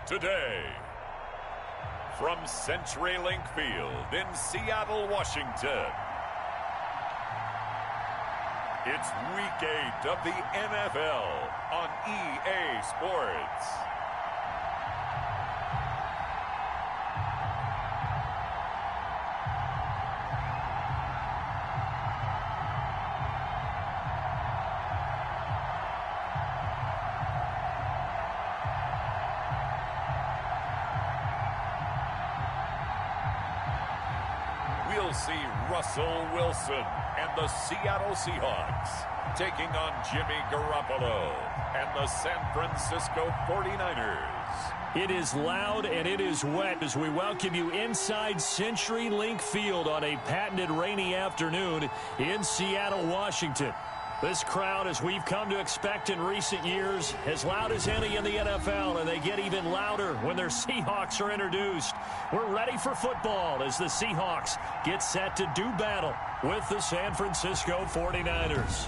today. From CenturyLink Field in Seattle, Washington, it's Week 8 of the NFL on EA Sports. We'll see Russell Wilson and the Seattle Seahawks taking on Jimmy Garoppolo and the San Francisco 49ers. It is loud and it is wet as we welcome you inside CenturyLink Field on a patented rainy afternoon in Seattle, Washington. This crowd, as we've come to expect in recent years, as loud as any in the NFL, and they get even louder when their Seahawks are introduced. We're ready for football as the Seahawks get set to do battle with the San Francisco 49ers.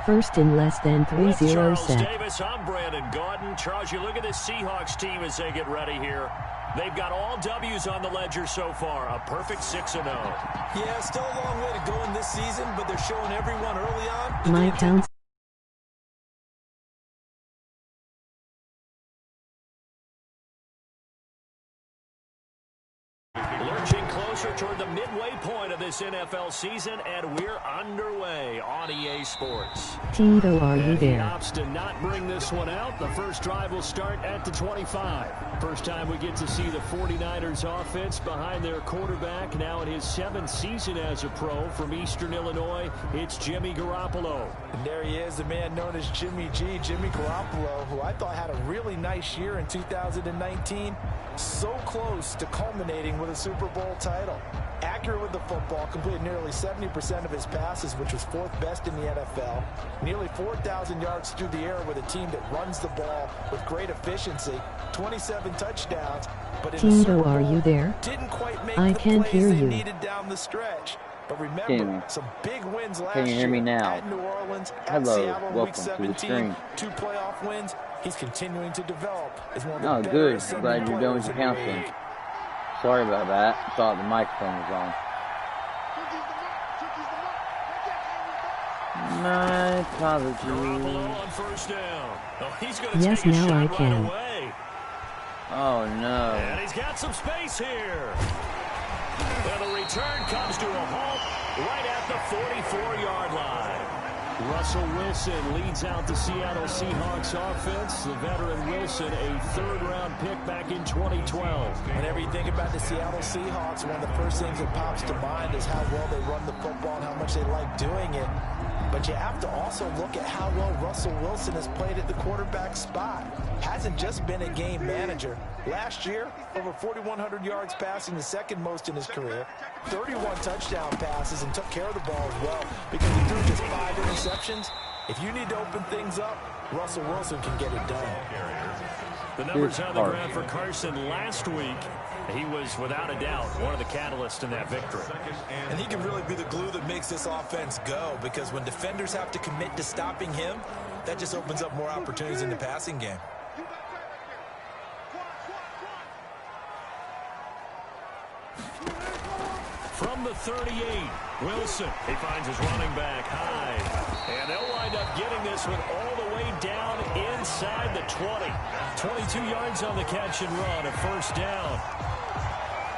First and less than 3-0 Charles set. Davis, I'm Brandon Gaudin. Charles, you look at this Seahawks team as they get ready here. They've got all W's on the ledger so far, a perfect 6-0. Yeah, still a long way to go in this season, but they're showing everyone early on. Mike Towns. Lurching closer toward the midway point of this NFL season, and we're underway on EA Sports. Tito, are you And he there? opts to not bring this one out. The first drive will start at the 25. First time we get to see the 49ers offense behind their quarterback, now in his 7th season as a pro from Eastern Illinois. It's Jimmy Garoppolo. And there he is, the man known as Jimmy G, Jimmy Garoppolo, who I thought had a really nice year in 2019. So close to culminating with a Super Bowl title. Accurate with the football, completed nearly 70% of his passes, which was 4th best in the NFL. Nearly 4,000 yards through the air with a team that runs the ball with great efficiency. 27 touchdowns, but in the Super Tito, Bowl, are you there? didn't quite make I the can't plays hear they you. needed down the stretch. But Can remember, you- some big wins last Can you hear me year now? at New Orleans, at Hello, Seattle in Week welcome to the 17, stream. 2 playoff wins. He's continuing to develop as one of the Oh, better good. ascending Glad you're done with players your in the counseling. league. Sorry about that. I thought the microphone was on. My apologies. Garoppolo on first down. Oh, he's going to Yes, take a now shot I right can. away. Oh no. And he's got some space here. And the return comes to a halt right at the 44-yard line. Russell Wilson leads out the Seattle Seahawks offense. The veteran Wilson, a 3rd-round pick back in 2012. Whenever you think about the Seattle Seahawks, one of the first things that pops to mind is how well they run the football and how much they like doing it. But you have to also look at how well Russell Wilson has played at the quarterback spot. Hasn't just been a game manager. Last year, over 4,100 yards passing, the 2nd most in his career. 31 touchdown passes and took care of the ball as well because he threw just 5 interceptions. If you need to open things up, Russell Wilson can get it done. The numbers on the ground for Carson last week. He was, without a doubt, one of the catalysts in that victory. And he can really be the glue that makes this offense go, because when defenders have to commit to stopping him, that just opens up more opportunities in the passing game. From the 38, Wilson. He finds his running back high. And they'll wind up getting this one all the way down inside the 20. 22 yards on the catch and run, a first down.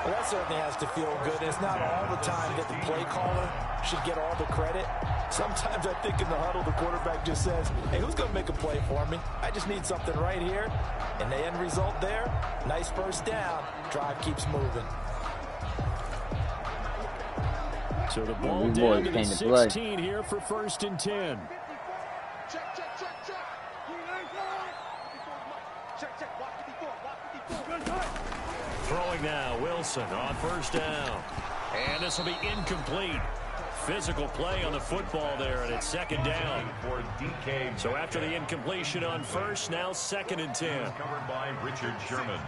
Well, that certainly has to feel good. And it's not all the time that the play caller should get all the credit. Sometimes I think in the huddle, the quarterback just says, hey, who's going to make a play for me? I just need something right here. And the end result there, nice first down. Drive keeps moving. So the ball These down boys to the came to play. 16 here for 1st and 10. Throwing now, Wilson on first down. And this will be incomplete. Physical play on the football there, and it's 2nd down. So after the incompletion on first, now 2nd and 10. Covered by Richard Sherman.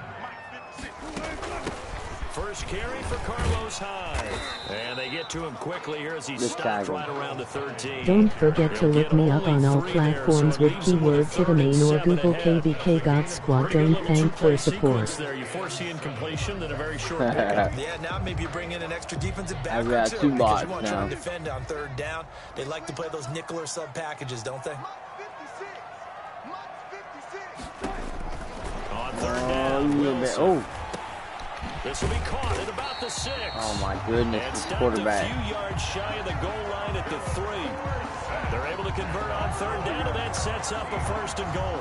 First carry for Carlos Hyde. And they get to him quickly here as he stopped right around the 13. Don't forget to look me up on all platforms with keywords Hitamane or Google KVK God Squad. Don't thank for support. There you foresee incompletion in a very short Yeah, now maybe you bring in an extra defensive back. I've got two because lots you want to now. try and defend on third down. They like to play those nickel or sub packages, don't they? On third down, Wilson. This will be caught at about the 6. Oh my goodness, And this stopped quarterback. a few yards shy of the goal line at the 3. They're able to convert on third down, and that sets up a 1st and goal.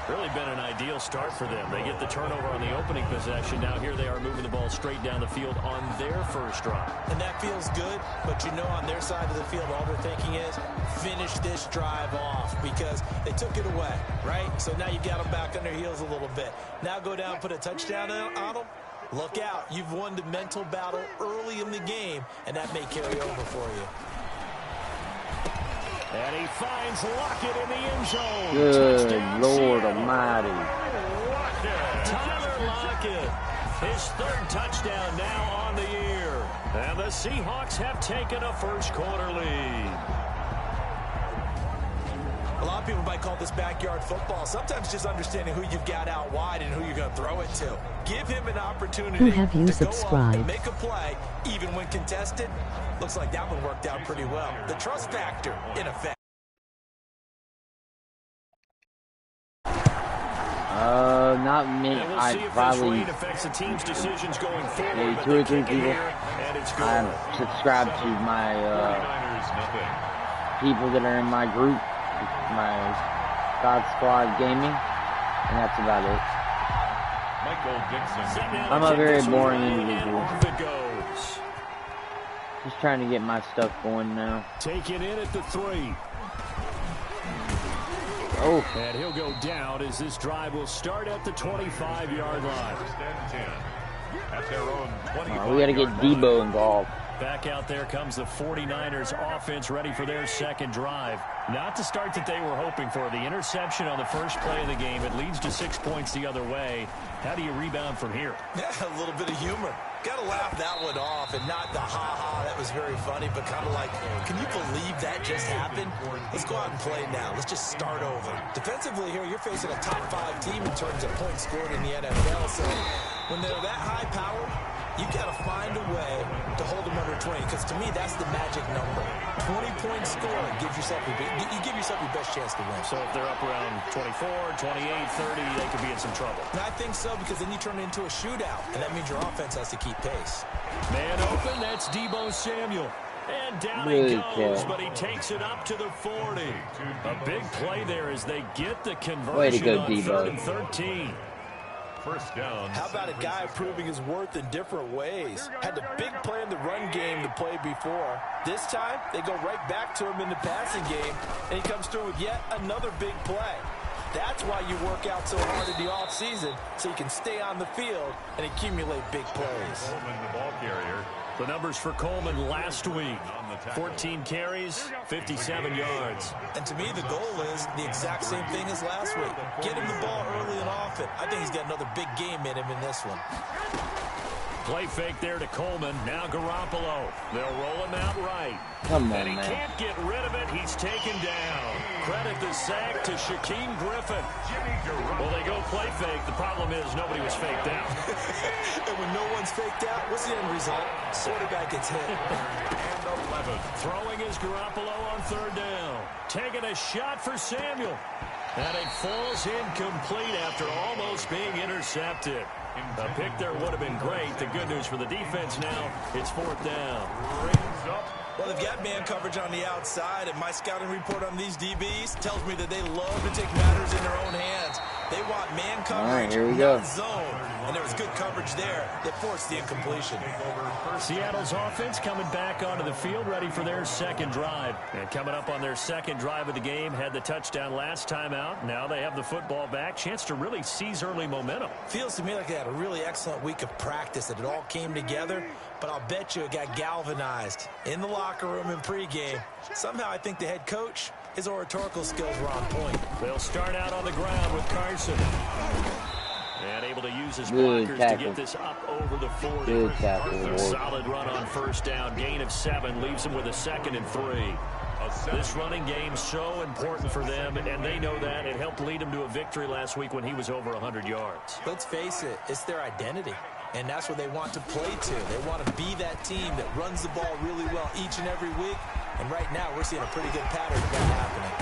Really been an ideal start for them. They get the turnover on the opening possession. Now here they are moving the ball straight down the field on their first drive. And that feels good, but you know on their side of the field, all they're thinking is finish this drive off because they took it away, right? So now you got them back on their heels a little bit. Now go down, put a touchdown on them. Look out. You've won the mental battle early in the game, and that may carry over for you. And he finds Lockett in the end zone. Good Touchdown, Lord Seattle. Almighty. Tyler Lockett, his 3rd touchdown now on the year. And the Seahawks have taken a first quarter lead. A lot of people might call this backyard football. Sometimes just understanding who you've got out wide and who you're going to throw it to. Give him an opportunity Who have you to go up subscribed? and make a play, even when contested. Looks like that one worked out pretty well. The trust factor, in effect. Not me. And we'll I see if probably this rain affects the team's decisions going forward. maybe but 2 or they 3 kick it people. here, and it's good. I'm subscribed to my people that are in my group, my God Squad Gaming, and that's about it. Michael Dixon. I'm a very boring individual. Off it goes. Just trying to get my stuff going now. Take it in at the 3. Oh, And he'll go down as this drive will start at the 25-yard line. At their own 25 we got to get Debo involved. Back out there comes the 49ers offense ready for their second drive. Not the start that they were hoping for. The interception on the first play of the game. It leads to 6 points the other way. How do you rebound from here? Yeah, a little bit of humor. Got to laugh that one off and not the ha-ha. That was very funny, but kind of like, can you believe that just happened? Let's go out and play now. Let's just start over. Defensively here, you're facing a top 5 team in terms of points scored in the NFL. So when they're that high powered, you've got to find a way to hold them under 20, because to me, that's the magic number. 20 points scored gives yourself you give yourself your best chance to win. So if they're up around 24, 28, 30, they could be in some trouble. And I think so, because then you turn it into a shootout, and that means your offense has to keep pace. Man open, that's Deebo Samuel. And down he goes, but he takes it up to the 40. A big play there as they get the conversion Way to go, on Deebo. 3rd and 13. First down. How about a guy proving his worth in different ways? Had the big play in the run game the play before. This time, they go right back to him in the passing game, and he comes through with yet another big play. That's why you work out so hard in the offseason, so you can stay on the field and accumulate big plays. Coleman, the ball carrier. The numbers for Coleman last week. 14 carries, 57 yards. And to me, the goal is the exact same thing as last week. Get him the ball early and often. I think he's got another big game in him in this one. Play fake there to Coleman. Now Garoppolo. They'll roll him out right. Come And on, he man. can't get rid of it. He's taken down. Credit the sack to Shaquem Griffin. Well, they go play fake. The problem is nobody was faked out. And when no one's faked out, what's the end result? Quarterback gets hit. And 11. Throwing is Garoppolo on 3rd down. Taking a shot for Samuel. And it falls incomplete after almost being intercepted. A pick there would have been great. The good news for the defense now, it's 4th down. Brings up. Well, they've got man coverage on the outside, and my scouting report on these DBs tells me that they love to take matters in their own hands. They want man coverage, All right, here we not go. zone. And there was good coverage there that forced the incompletion. Seattle's offense coming back onto the field, ready for their second drive. And coming up on their second drive of the game, had the touchdown last time out. Now they have the football back. Chance to really seize early momentum. Feels to me like they had a really excellent week of practice, that it all came together. But I'll bet you it got galvanized in the locker room in pregame. Somehow I think the head coach, his oratorical skills were on point. They'll start out on the ground with Carson. And able to use use his Good blockers tackle. to get this up over the 40. Good tackle. Solid run on first down. Gain of 7 leaves him with a 2nd and 3. This running game so important for them, and they know that. It helped lead him to a victory last week when he was over 100 yards. Let's face it, it's their identity, and that's what they want to play to. They want to be that team that runs the ball really well each and every week, and right now we're seeing a pretty good pattern of that happening.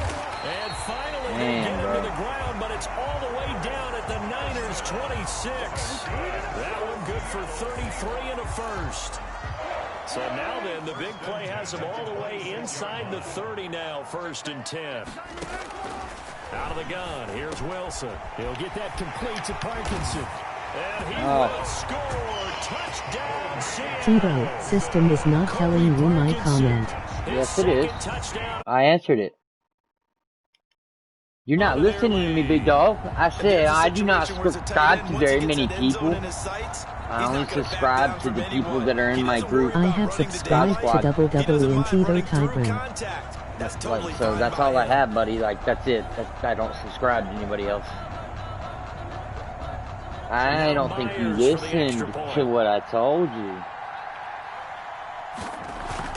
And finally, they get him to the ground, but it's all the way down at the Niners' 26. That one good for 33 and a first. So now then, the big play has him all the way inside the 30 now, 1st and 10. Out of the gun, here's Wilson. He'll get that complete to Parkinson. And he will score. Touchdown, Seattle. Tebow, system is not telling you my comment. Yes, it is. I answered it. You're not listening to me, big dog. I said I do not subscribe to very many people. I only subscribe to the people that are in my group. I have subscribed to WWE and Tito Tyburn. So that's all I have, buddy. Like, that's it. I don't subscribe to anybody else. I don't think you listened to what I told you.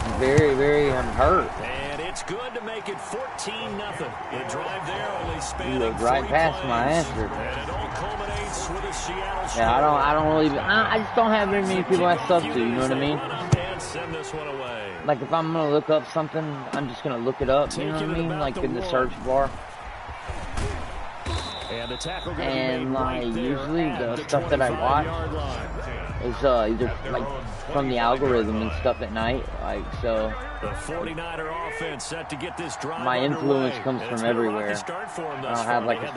I'm hurt. And it's good to make it 14-0. The drive there only spanning You looked right past my answer. And it all culminates with a Seattle strike. Yeah, I don't really. I just don't have very many people I sub to. You know what I mean? And send this one away. Like if I'm gonna look up something, I'm just gonna look it up. You know what I mean? Like in the search bar. And the tackle And like usually the stuff that I watch is either like from the algorithm and stuff at night. Like so. The 49er offense set to get this drive My influence underway. comes from everywhere. I don't have like a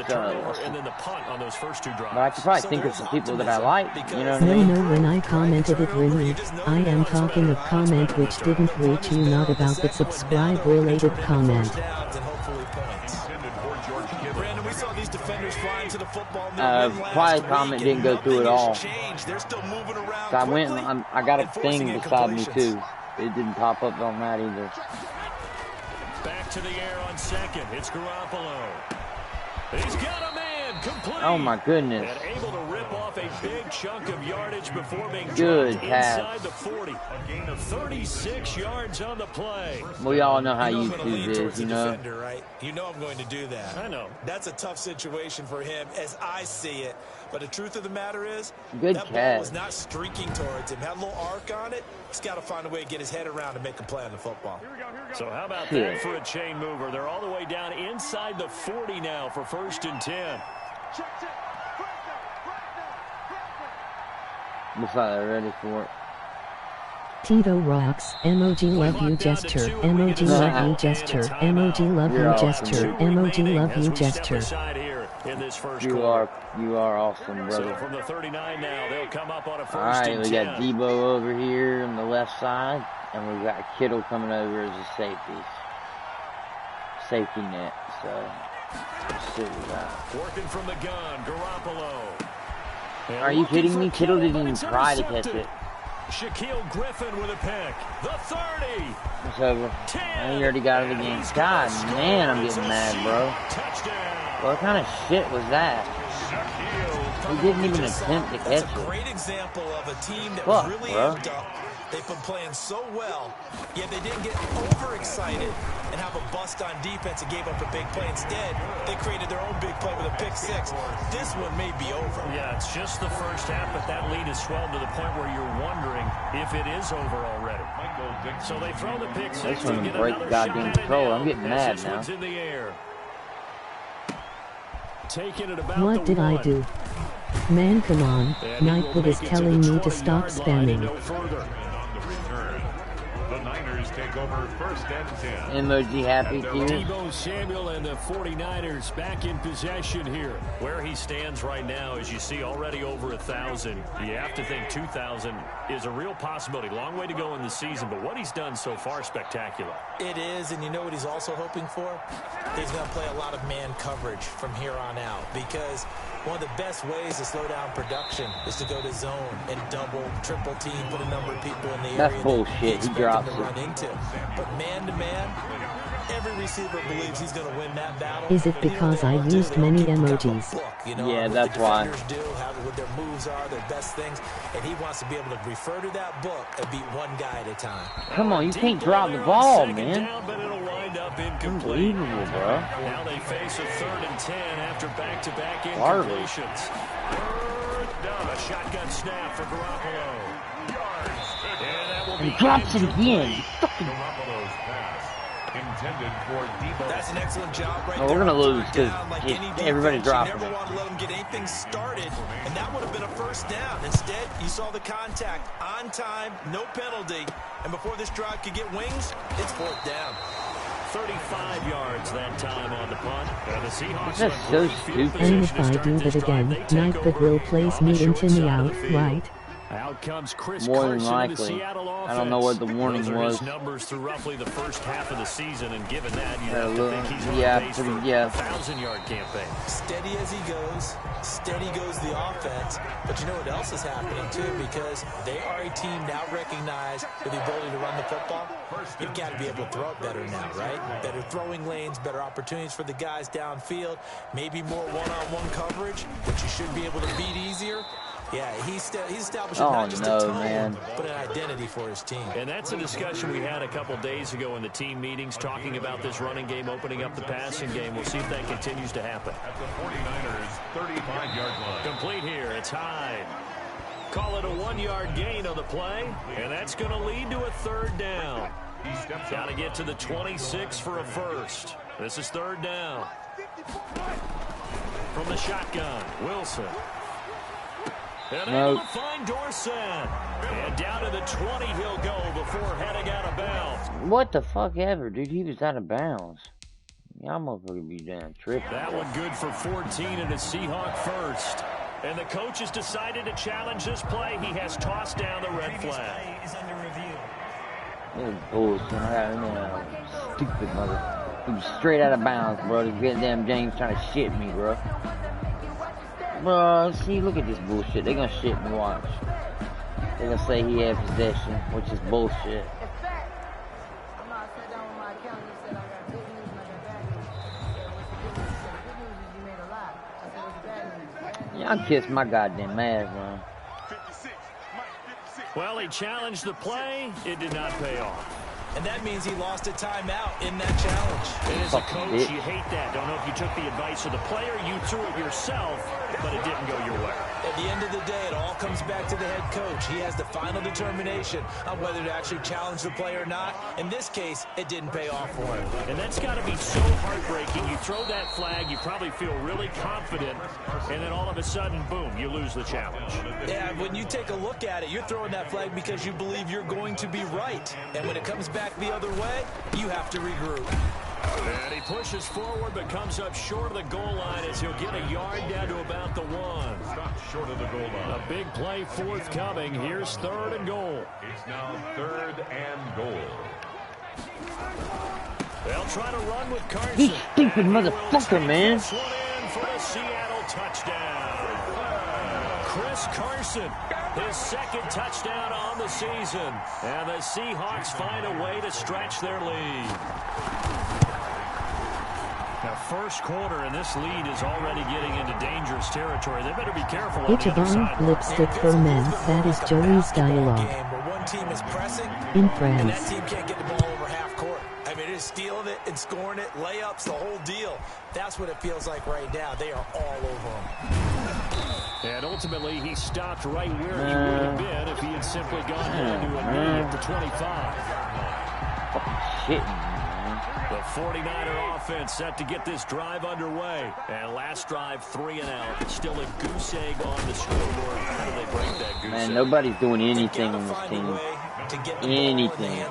and then the punt on those first 2 drives. But I could probably think of some people that I like. You know what I No, mean? no, when I commented it really, I am talking of comment which didn't reach you, not about the subscribe related comment. Probably comment didn't go through at all. So I went and I got a thing beside me too. It didn't pop up on that either. Back to the air on 2nd. It's Garoppolo. He's got a man complete. Oh my goodness. And able to rip off a big chunk of yardage before being Good dropped pass. inside the 40. A gain of 36 yards on the play. We all know how YouTube is, you know. Defender, right? You know I'm going to do that. I know. That's a tough situation for him as I see it. But the truth of the matter is, Good that ball catch. was not streaking towards him. Had a little arc on it. He's got to find a way to get his head around and make a play on the football. So how about that for a chain mover? They're all the way down inside the 40 now for 1st and 10. Looks like they're ready for it. Tito rocks, emoji love you gesture, emoji love you gesture, emoji love you gesture, emoji love you gesture. You are awesome, brother. So from the 39 now, they'll come up on a 1st Alright, and we 10. got Debo over here on the left side, and we've got Kittle coming over as a safety net. So let's see what we got. Working from the gun, Garoppolo. And Are you kidding me? Kittle didn't but even it's try to catch intercepted. it. Shaquille Griffin with a pick. The 30. It's over. And he already got it again. God, man, I'm getting mad, bro. Touchdown. What kind of shit was that? He didn't even attempt to catch That's a it. great example of a team that Fuck, was really bro. amped up. They've been playing so well, yet they didn't get overexcited and have a bust on defense and gave up a big play. Instead, they created their own big play with a pick 6. This one may be over. Yeah, it's just the first half, but that lead has swelled to the point where you're wondering if it is over already. So they throw the pick 6 This to one get break another goddamn shot at it control. now I'm getting as mad this now. one's in the air. Taking it about What did I do? Man, come on, Nightwood is telling me to stop spamming. The Niners take over 1st and 10. Emoji happy tears. Debo Samuel and the 49ers back in possession here. Where he stands right now, as you see, already over 1,000. You have to think 2,000 is a real possibility. Long way to go in the season, but what he's done so far, spectacular. It is, and you know what he's also hoping for? He's going to play a lot of man coverage from here on out, because one of the best ways to slow down production is to go to zone and double, triple team, put a number of people in the area. That's bullshit. He drops to run into. But man to man, Every receiver believes he's going to win that battle. Is it because I used many emojis? Yeah, that's why. Do, what their moves are, their best things, and he wants to be able to refer to that book and beat one guy at a time. Come on, you can't drop the ball, man. Unbelievable, bro. Now they face a 3rd and 10 after back-to-back incompletions. A shotgun snap for Garoppolo. He drops it again. That's an excellent job right there. We're gonna lose because everybody's dropping. Never want to let him get anything started, and that would have been a first down. Instead, you saw the contact on time, no penalty, and before this drive could get wings, it's 4th down. 35 yards that time on the punt. And the Seahawks That's so stupid. And if I do that again, Nightbot will place me into me out, right? Out comes Chris More than Carson likely. to the Seattle offense. I don't know what the warning Those are was. his numbers through roughly the first half of the season, and given that, you have to think he's on pace for a 1,000-yard campaign. Steady as he goes, steady goes the offense. But you know what else is happening, too? Because they are a team now recognized with the ability to run the football. You've got to be able to throw it better now, right? Better throwing lanes, better opportunities for the guys downfield, maybe more one-on-one coverage, which you should be able to beat easier. Yeah, he's establishing not just a tone, but an identity for his team. And that's a discussion we had a couple days ago in the team meetings, talking about this running game, opening up the passing game. We'll see if that continues to happen. At the 49ers' 35-yard line. Complete here. It's Hyde. Call it a 1-yard gain on the play, and that's going to lead to a 3rd down. Got to get to the 26 for a first. This is 3rd down. From the shotgun, Wilson. And able to find Dorsett. And down to the 20 he'll go before heading out of bounds. What the fuck ever, dude? He was out of bounds. Y'all motherfucker be damn tripping. That one good for 14 and a Seahawk first. And the coach has decided to challenge this play. He has tossed down the red flag. This bullshit. Stupid mother. He was straight out of bounds, bro. This goddamn James trying to shit me, bro. Bro, see, look at this bullshit. They're gonna shit me, watch. They're gonna say he had possession, which is bullshit. Y'all kiss my goddamn ass, man. Well, he challenged the play. It did not pay off. And that means he lost a timeout in that challenge. And as a coach, you hate that. Don't know if you took the advice of the player, you threw it yourself, but it didn't go your way. At the end of the day, it all comes back to the head coach. He has the final determination on whether to actually challenge the play or not. In this case, it didn't pay off for him. And that's got to be so heartbreaking. You throw that flag, you probably feel really confident, and then all of a sudden, boom, you lose the challenge. Yeah, when you take a look at it, you're throwing that flag because you believe you're going to be right. And when it comes back the other way, you have to regroup. And he pushes forward, but comes up short of the goal line as he'll get a yard down to about the 1. Stop short of the goal line. A big play forthcoming. Here's 3rd and goal. It's now 3rd and goal. They'll try to run with Carson. You stupid motherfucker, man. This one in for the Seattle touchdown. Chris Carson, his 2nd touchdown on the season. And the Seahawks find a way to stretch their lead. Now, first quarter, and this lead is already getting into dangerous territory. They better be careful on the other side. Lipstick for men. That is Joey's dialogue. One team is pressing, In and that France. team can't get the ball over half court. I mean, it is stealing it and scoring it, layups, the whole deal. That's what it feels like right now. They are all over him. And ultimately, he stopped right where he would have been if he had simply gone down to a knee at the 25. Fucking shit, man. The 49er offense set to get this drive underway. And last drive, 3 and out. Still a goose egg on the scoreboard. How do they break that goose egg? Man, nobody's doing anything on this team. Anything.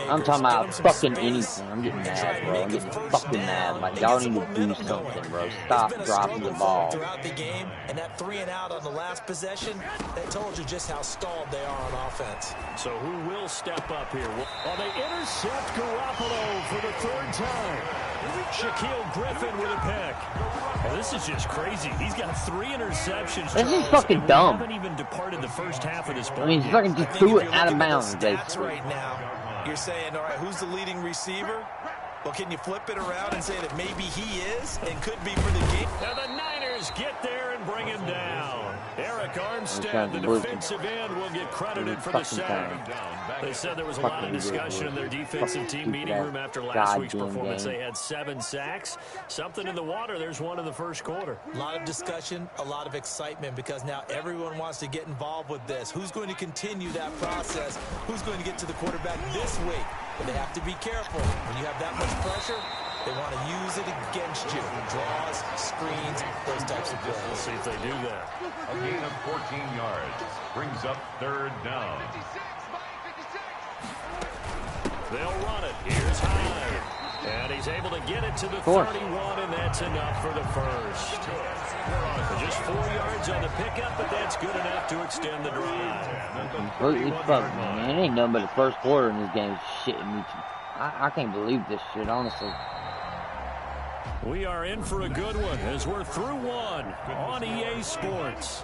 I'm talking about fucking anything. I'm getting mad, bro. I'm getting fucking mad. Like, y'all need to do something, bro. Stop dropping the ball. Throughout the game, and that 3 and out on the last possession, that told you just how stalled they are on offense. So who will step up here? Well, they intercept Garoppolo for the 3rd time. Shaquille Griffin with a pick. And this is just crazy. He's got 3 interceptions. This is fucking dumb. Haven't even departed the first half of this ball. I mean, he's fucking just threw it out of bounds, stats right now. You're saying, all right, who's the leading receiver? Well, can you flip it around and say that maybe he is and could be for the game? Now the Niners get there and bring him down. Eric Armstead, the defensive end, will get credited for the sack. They said there was a lot of discussion in their defensive team meeting room after last week's performance. They had 7 sacks. Something in the water. There's one in the first quarter. A lot of discussion, a lot of excitement, because now everyone wants to get involved with this. Who's going to continue that process? Who's going to get to the quarterback this week? But they have to be careful. When you have that much pressure, they want to use it against you. Draws, screens, those types of plays. We'll see if they do that. A gain of 14 yards brings up 3rd down. They'll run it. Here's Hyde. And he's able to get it to the 31, and that's enough for the first. Just 4 yards on the pickup, but that's good enough to extend the drive. Completely fucked, man. It ain't nothing but the first quarter in this game shitting me. I can't believe this shit, honestly. We are in for a good one as we're through one on EA Sports.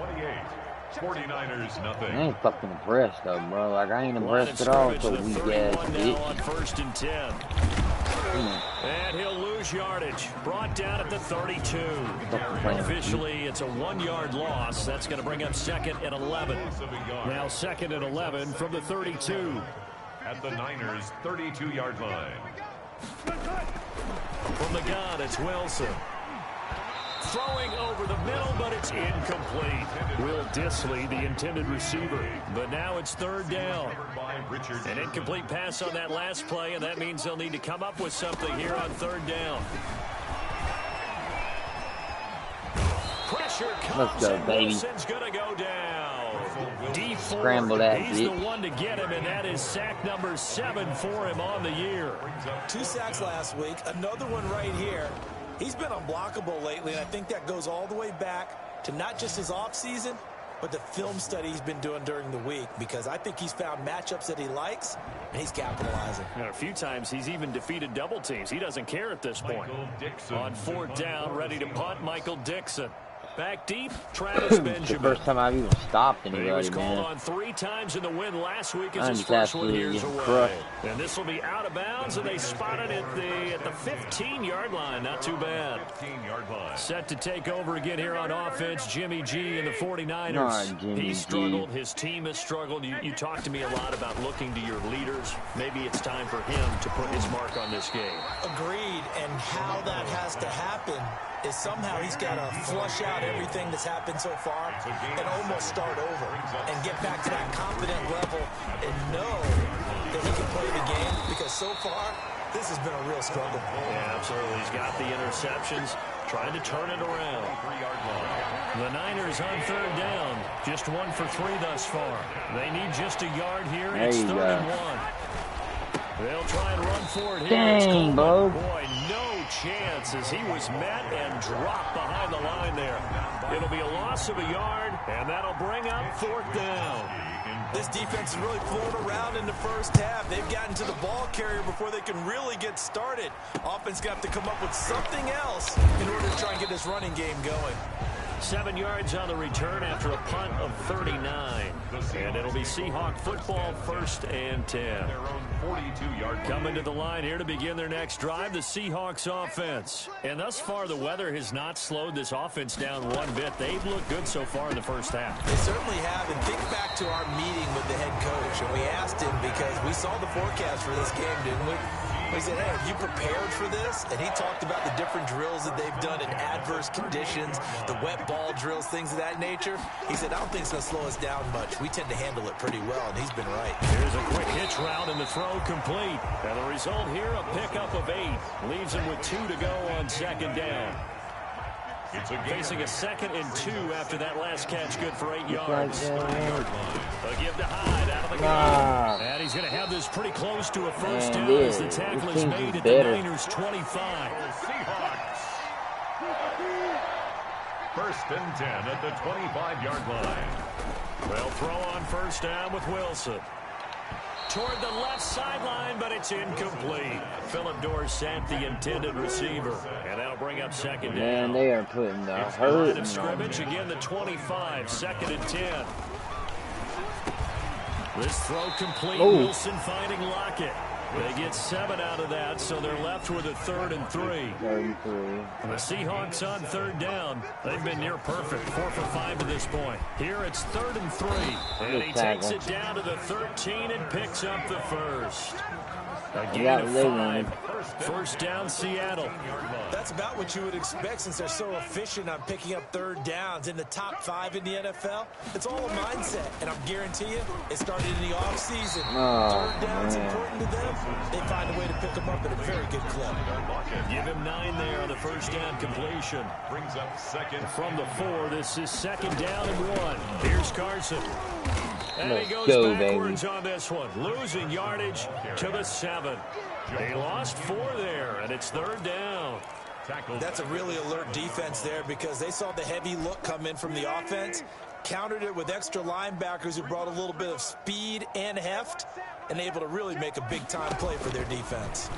49ers nothing. I ain't fucking impressed though, bro. Like I ain't impressed at all. So we get on 1st and 10. And he'll lose yardage. Brought down at the 32. Officially, it's a 1-yard loss. That's going to bring up 2nd and 11. Now 2nd and 11 from the 32. At the Niners' 32-yard line. From the gun, it's Wilson. Throwing over the middle, but it's incomplete. Will Disley, the intended receiver. But now it's 3rd down. An incomplete pass on that last play, and that means they'll need to come up with something here on 3rd down. Pressure comes, and Wilson's going to go down. Scramble that He's the one to get him, and that is sack number 7 for him on the year. 2 sacks last week, another one right here. He's been unblockable lately, and I think that goes all the way back to not just his offseason, but the film study he's been doing during the week, because I think he's found matchups that he likes, and he's capitalizing. And a few times he's even defeated double teams. He doesn't care at this point. On 4th down, ready to punt, Michael Dixon. Back deep, Travis Benjamin. It's the first time I've even stopped anybody, He was called man. on 3 times in the win last week as his first one years away. Crushed. And this will be out of bounds, and they spot it at the 15-yard line. Not too bad. 15-yard line. Set to take over again here on offense, Jimmy G and the 49ers. He struggled. His team has struggled. You talked to me a lot about looking to your leaders. Maybe it's time for him to put his mark on this game. Agreed, and how that has to happen is somehow he's got to flush out everything that's happened so far and almost start over and get back to that confident level and know that he can play the game, because so far this has been a real struggle. Yeah, absolutely. He's got the interceptions, trying to turn it around. The Niners on 3rd down, just 1 for 3 thus far. They need just a yard here, and it's 3rd and 1. They'll try and run for it here. Dang, bro. Boy, no chance as he was met and dropped behind the line there. It'll be a loss of a yard, and that'll bring up 4th down. This defense has really flown around in the first half. They've gotten to the ball carrier before they can really get started. Offense got to come up with something else in order to try and get this running game going. 7 yards on the return after a punt of 39. And it'll be Seahawk football, 1st and 10. Coming to the line here to begin their next drive, the Seahawks offense. And thus far, the weather has not slowed this offense down one bit. They've looked good so far in the first half. They certainly have. And think back to our meeting with the head coach. And we asked him, because we saw the forecast for this game, didn't we? We said, hey, have you prepared for this? And he talked about the different drills that they've done in adverse conditions, the wet ball drills, things of that nature. He said, I don't think it's going to slow us down much. We tend to handle it pretty well, and he's been right. Here's a quick hitch route, and the throw complete. And the result here, a pickup of 8. Leaves him with 2 to go on 2nd down. Facing a 2nd and 2 after that last catch, good for 8 yards. A give to Hyde out of the gun. And he's going to have this pretty close to a first down as the tackle is made at the Niners' 25. Seahawks. 1st and 10 at the 25-yard line. They'll throw on 1st down with Wilson. Toward the left sideline, but it's incomplete. Philip Dorsett, the intended receiver. And that'll bring up 2nd down. Man, they are putting the hurt line of scrimmage, again the 25, 2nd and 10. This throw complete. Wilson finding Lockett. They get 7 out of that, so they're left with a 3rd and 3. 3rd and 3. The Seahawks on 3rd down. They've been near perfect, 4 for 5 to this point. Here it's 3rd and 3. And he takes it down to the 13 and picks up the first. A gain of 5. First down, Seattle. That's about what you would expect since they're so efficient on picking up 3rd downs in the top 5 in the NFL. It's all a mindset, and I'm guarantee you it started in the offseason. 3rd down's important to them. They find a way to pick them up at a very good clip. Give him 9 there on the first down completion. Brings up second. From the 4, this is 2nd down and 1. Here's Carson. And he goes backwards on this one, losing yardage to the 7. They lost 4 there, and it's 3rd down. That's a really alert defense there because they saw the heavy look come in from the offense, countered it with extra linebackers who brought a little bit of speed and heft, and able to really make a big-time play for their defense.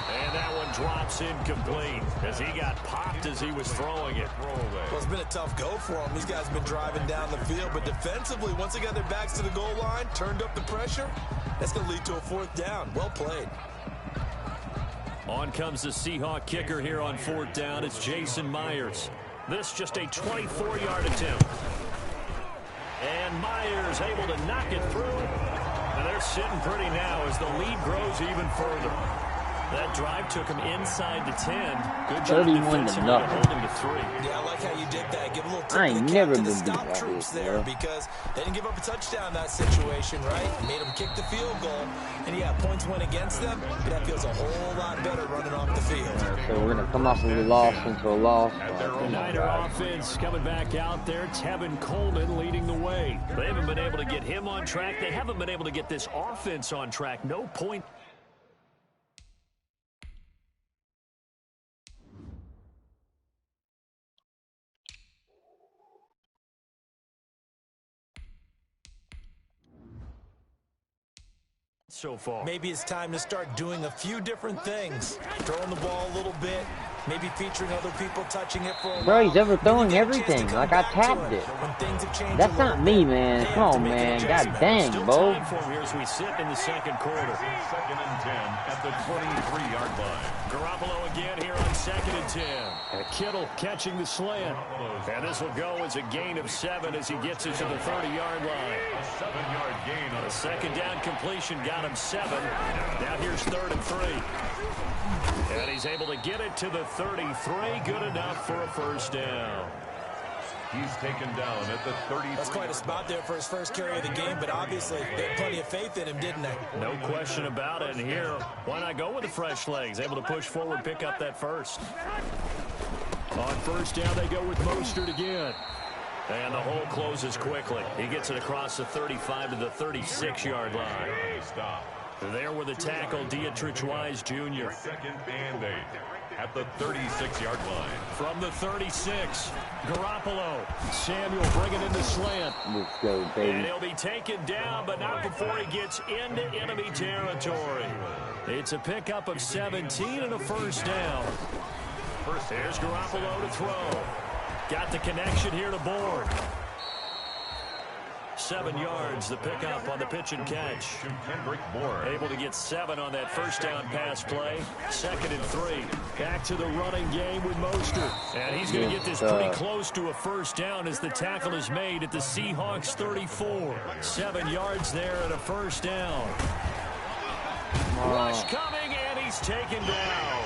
And that one drops incomplete as he got popped as he was throwing it. Well, it's been a tough go for them. These guys have been driving down the field, but defensively, once they got their backs to the goal line, turned up the pressure, that's going to lead to a 4th down. Well played. On comes the Seahawk kicker here on 4th down. It's Jason Myers. This just a 24-yard attempt. And Myers able to knock it through. And they're sitting pretty now as the lead grows even further. That drive took him inside the 10. Good job 31 to nothing. Hold him to 3. Yeah, I like how you did that. Give a little tip I of ain't the never cap to the been beat stop like troops this, there bro. because they didn't give up a touchdown in that situation, right? Made them kick the field goal, and yeah, points went against them, but that feels a whole lot better running off the field. So we're going to come off of a loss into a loss. The Niner offense coming back out there. Tevin Coleman leading the way. They haven't been able to get him on track. They haven't been able to get this offense on track. No point. So far. Maybe it's time to start doing a few different things. Throwing the ball a little bit, maybe featuring other people touching it for a while. Bro, he's overthrowing everything. Like, I tapped it. That's not me, man. Come on, man. God dang, bro. Here as we sit in the 2nd quarter. 2nd and 10 at the 23-yard line. Garoppolo again here on 2nd and 10. And Kittle catching the slant. And this will go as a gain of 7 as he gets it to the 30-yard line. A 7-yard gain on a 2nd down completion got him 7. Now here's 3rd and 3. And he's able to get it to the 33. Good enough for a first down. He's taken down at the 33. That's quite a spot there for his first carry of the game, but obviously they had plenty of faith in him, didn't they? No question about it. And here, why not go with the fresh legs? Able to push forward, pick up that first. On first down, they go with Mostert again. And the hole closes quickly. He gets it across the 35 to the 36-yard line. Stop. There with the tackle, Dietrich Wise Jr. 2nd and 8 at the 36-yard line. From the 36, Garoppolo. Samuel bringing in the slant. Let's go, baby. And he'll be taken down, but not before he gets into enemy territory. It's a pickup of 17 and a first down. There's Garoppolo to throw. Got the connection here to Bourne. 7 yards, the pickup on the pitch and catch. Able to get 7 on that first down pass play. 2nd and 3. Back to the running game with Mostert. And he's going to get this pretty close to a first down as the tackle is made at the Seahawks 34. 7 yards there and a first down. Rush coming, and he's taken down.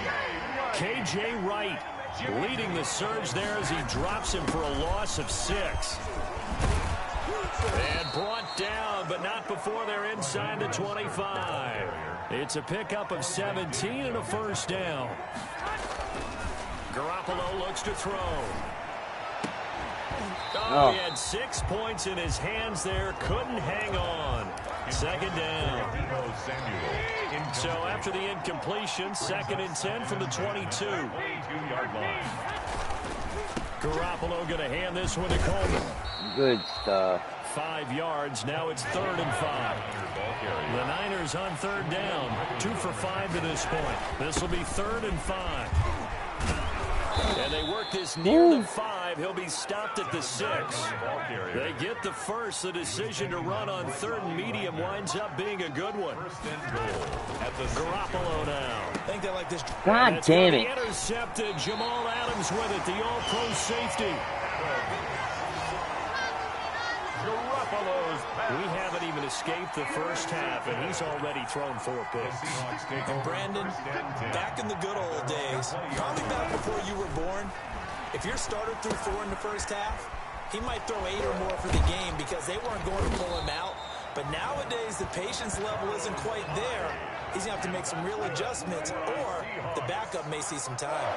K.J. Wright leading the surge there as he drops him for a loss of 6. And brought down, but not before they're inside the 25. It's a pickup of 17 and a first down. Garoppolo looks to throw. He had 6 points in his hands there. Couldn't hang on. 2nd down. So after the incompletion, 2nd and 10 from the 22-yard line. Garoppolo going to hand this one to Coleman. Good stuff. 5 yards. Now it's 3rd and 5. The Niners on 3rd down. 2 for 5 to this point. This will be 3rd and 5. And they work this near the 5. He'll be stopped at the 6. They get the first. The decision to run on 3rd and medium winds up being a good one. At the Garoppolo now. I think they like this. God damn it. Intercepted. Jamal Adams with it, the all-pro safety. We haven't even escaped the first half, and he's already thrown 4 picks. And Brandon, back in the good old days, probably back before you were born, if your starter threw 4 in the first half, he might throw 8 or more for the game because they weren't going to pull him out. But nowadays, the patience level isn't quite there. He's going to have to make some real adjustments, or the backup may see some time.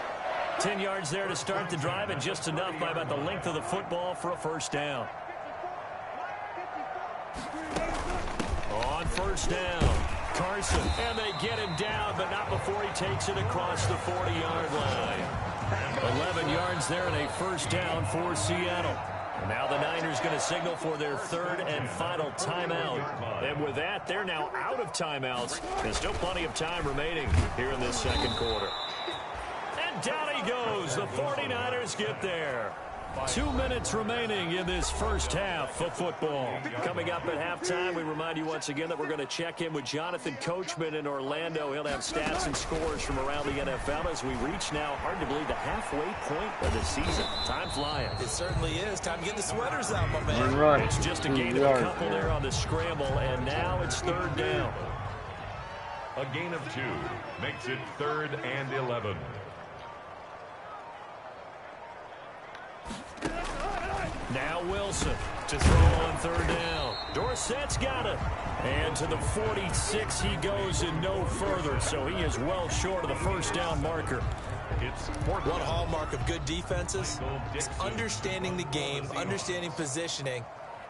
10 yards there to start the drive, and just enough by about the length of the football for a first down. On first down, Carson, and they get him down, but not before he takes it across the 40-yard line. 11 yards there and a first down for Seattle. And now the Niners going to signal for their 3rd and final timeout. And with that, they're now out of timeouts. There's still plenty of time remaining here in this second quarter. And down he goes. The 49ers get there. 2 minutes remaining in this first half of football. Coming up at halftime, we remind you once again that we're going to check in with Jonathan Coachman in Orlando. He'll have stats and scores from around the NFL as we reach now, hard to believe, the halfway point of the season. Time flying. It certainly is. Time to get the sweaters out, my man. Right. It's just a gain of a couple there on the scramble, and now it's 3rd down. A gain of 2 makes it 3rd and 11. Now Wilson to throw on 3rd down. Dorsett's got it. And to the 46 he goes and no further. So he is well short of the first down marker. One hallmark of good defenses is understanding the game, understanding positioning,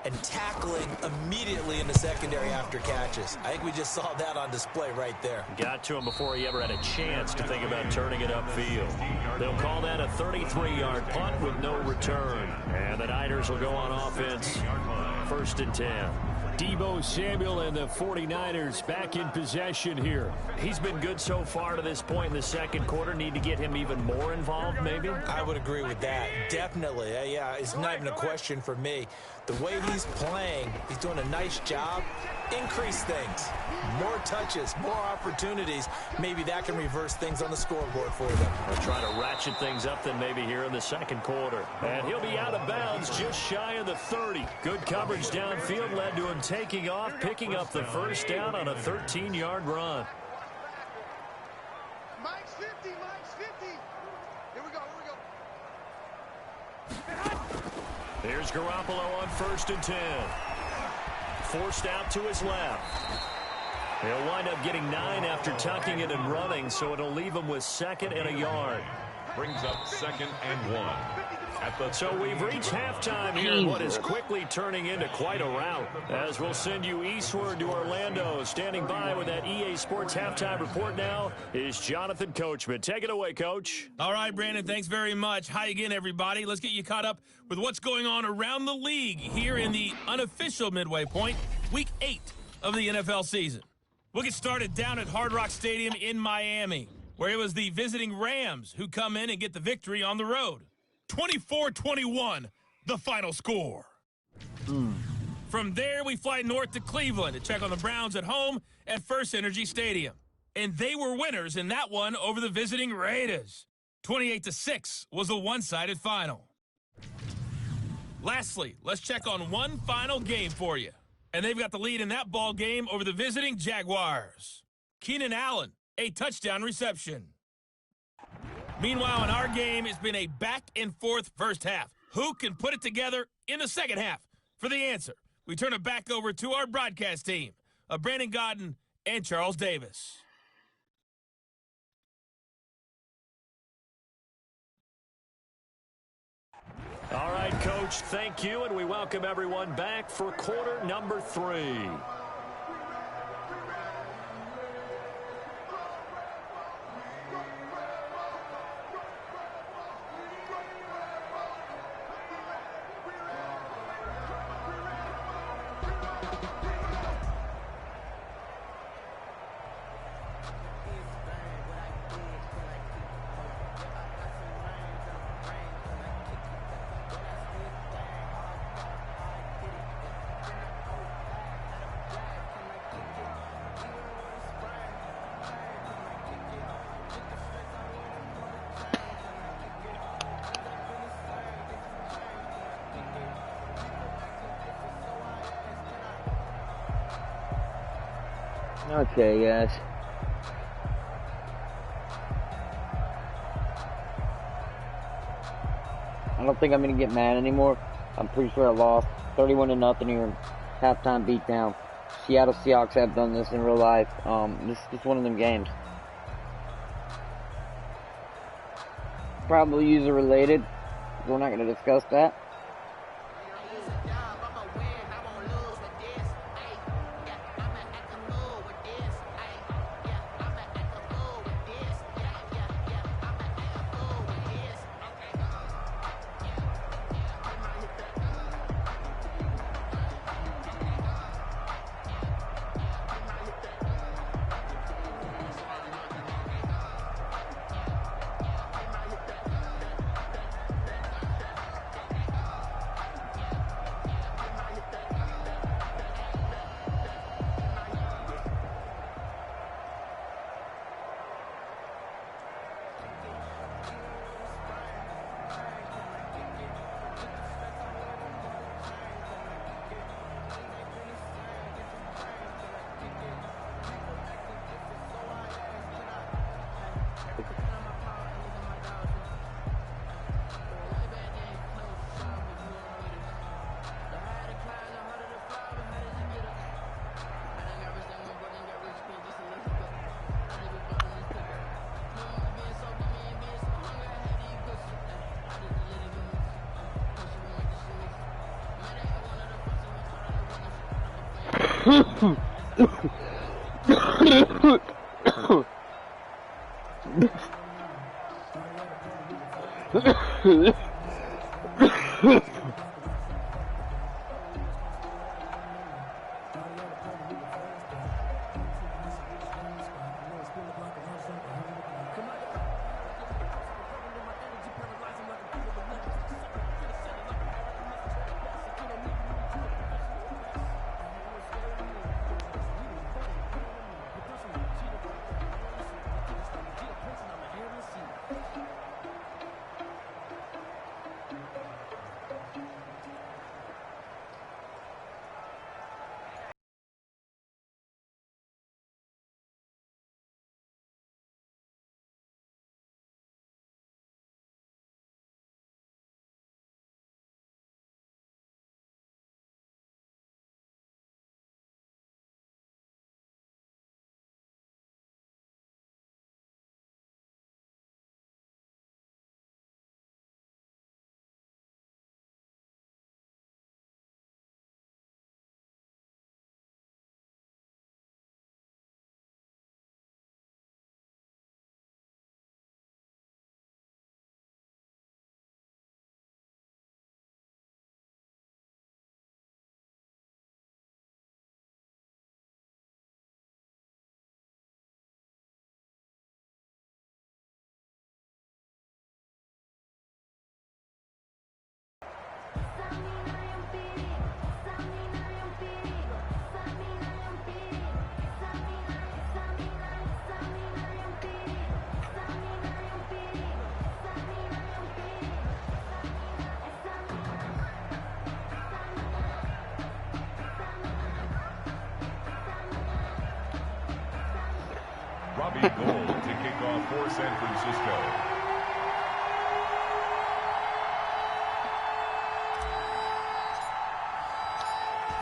and tackling immediately in the secondary after catches. I think we just saw that on display right there. Got to him before he ever had a chance to think about turning it upfield. They'll call that a 33-yard punt with no return. And the Niners will go on offense. 1st and 10. Deebo Samuel and the 49ers back in possession here. He's been good so far to this point in the second quarter. Need to get him even more involved, maybe? I would agree with that. Definitely. Yeah, it's not even a question for me. The way he's playing, he's doing a nice job. Increase things. More touches, more opportunities. Maybe that can reverse things on the scoreboard for them. They'll try to ratchet things up then maybe here in the second quarter. And he'll be out of bounds just shy of the 30. Good coverage downfield led to him taking off, picking up the first down on a 13-yard run. Mike's 50, Mike's 50. Here we go, here we go. Here's Garoppolo on 1st and 10. Forced out to his left. He'll wind up getting 9 after tucking it and running, so it'll leave him with 2nd and a yard. Brings up 2nd and 1. So we've reached halftime here in what is quickly turning into quite a rout. As we'll send you eastward to Orlando. Standing by with that EA Sports halftime report now is Jonathan Coachman. Take it away, Coach. All right, Brandon, thanks very much. Hi again, everybody. Let's get you caught up with what's going on around the league here in the unofficial midway point, Week 8 of the NFL season. We'll get started down at Hard Rock Stadium in Miami, where it was the visiting Rams who come in and get the victory on the road. 24-21, the final score. From there, we fly north to Cleveland to check on the Browns at home at First Energy Stadium. And they were winners in that one over the visiting Raiders. 28-6 was the one-sided final. Lastly, let's check on one final game for you. And they've got the lead in that ball game over the visiting Jaguars. Keenan Allen, a touchdown reception. Meanwhile, in our game, it's been a back-and-forth first half. Who can put it together in the second half? For the answer, we turn it back over to our broadcast team of Brandon Godden and Charles Davis. All right, Coach, thank you, and we welcome everyone back for quarter number 3. Okay, guys. I don't think I'm gonna get mad anymore. I'm pretty sure I lost 31-0 here. Halftime beatdown. Seattle Seahawks have done this in real life. This is just one of them games. Probably user related. We're not gonna discuss that. Robbie Gould to kick off for San Francisco.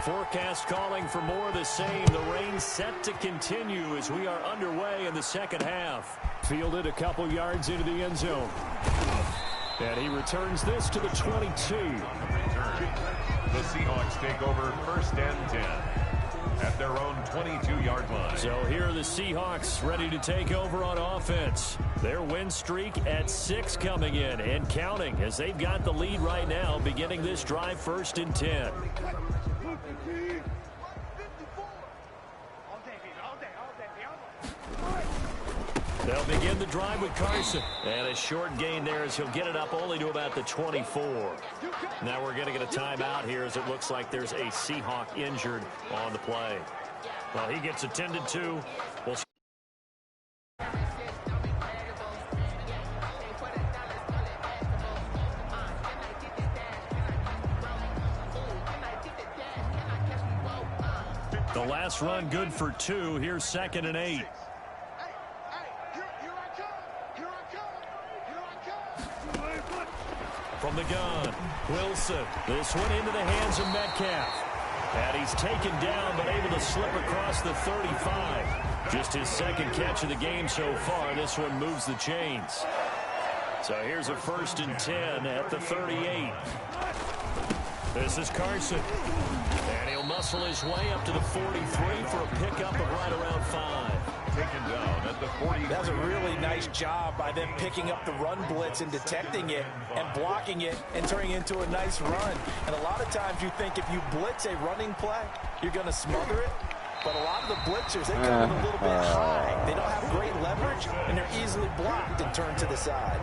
Forecast calling for more of the same. The rain set to continue as we are underway in the second half. Fielded a couple yards into the end zone. And he returns this to the 22. The Seahawks take over 1st and 10 at their own 22-yard line. So here are the Seahawks ready to take over on offense. Their win streak at 6 coming in and counting as they've got the lead right now beginning this drive 1st and 10. They'll begin the drive with Carson. And a short gain there as he'll get it up only to about the 24. Now we're going to get a timeout here as it looks like there's a Seahawk injured on the play. Well, he gets attended to. We'll The last run good for 2. Here's 2nd and 8. From the gun, Wilson. This one into the hands of Metcalf. And he's taken down, but able to slip across the 35. Just his 2nd catch of the game so far. This one moves the chains. So here's a 1st and 10 at the 38. This is Carson. And he'll muscle his way up to the 43 for a pickup of right around 5. Taken down at the 40. That was a really nice job by them picking up the run blitz and detecting it and blocking it and turning it into a nice run. And a lot of times you think if you blitz a running play, you're going to smother it. But a lot of the blitzers, they come in a little bit high. They don't have great leverage, and they're easily blocked and turned to the side.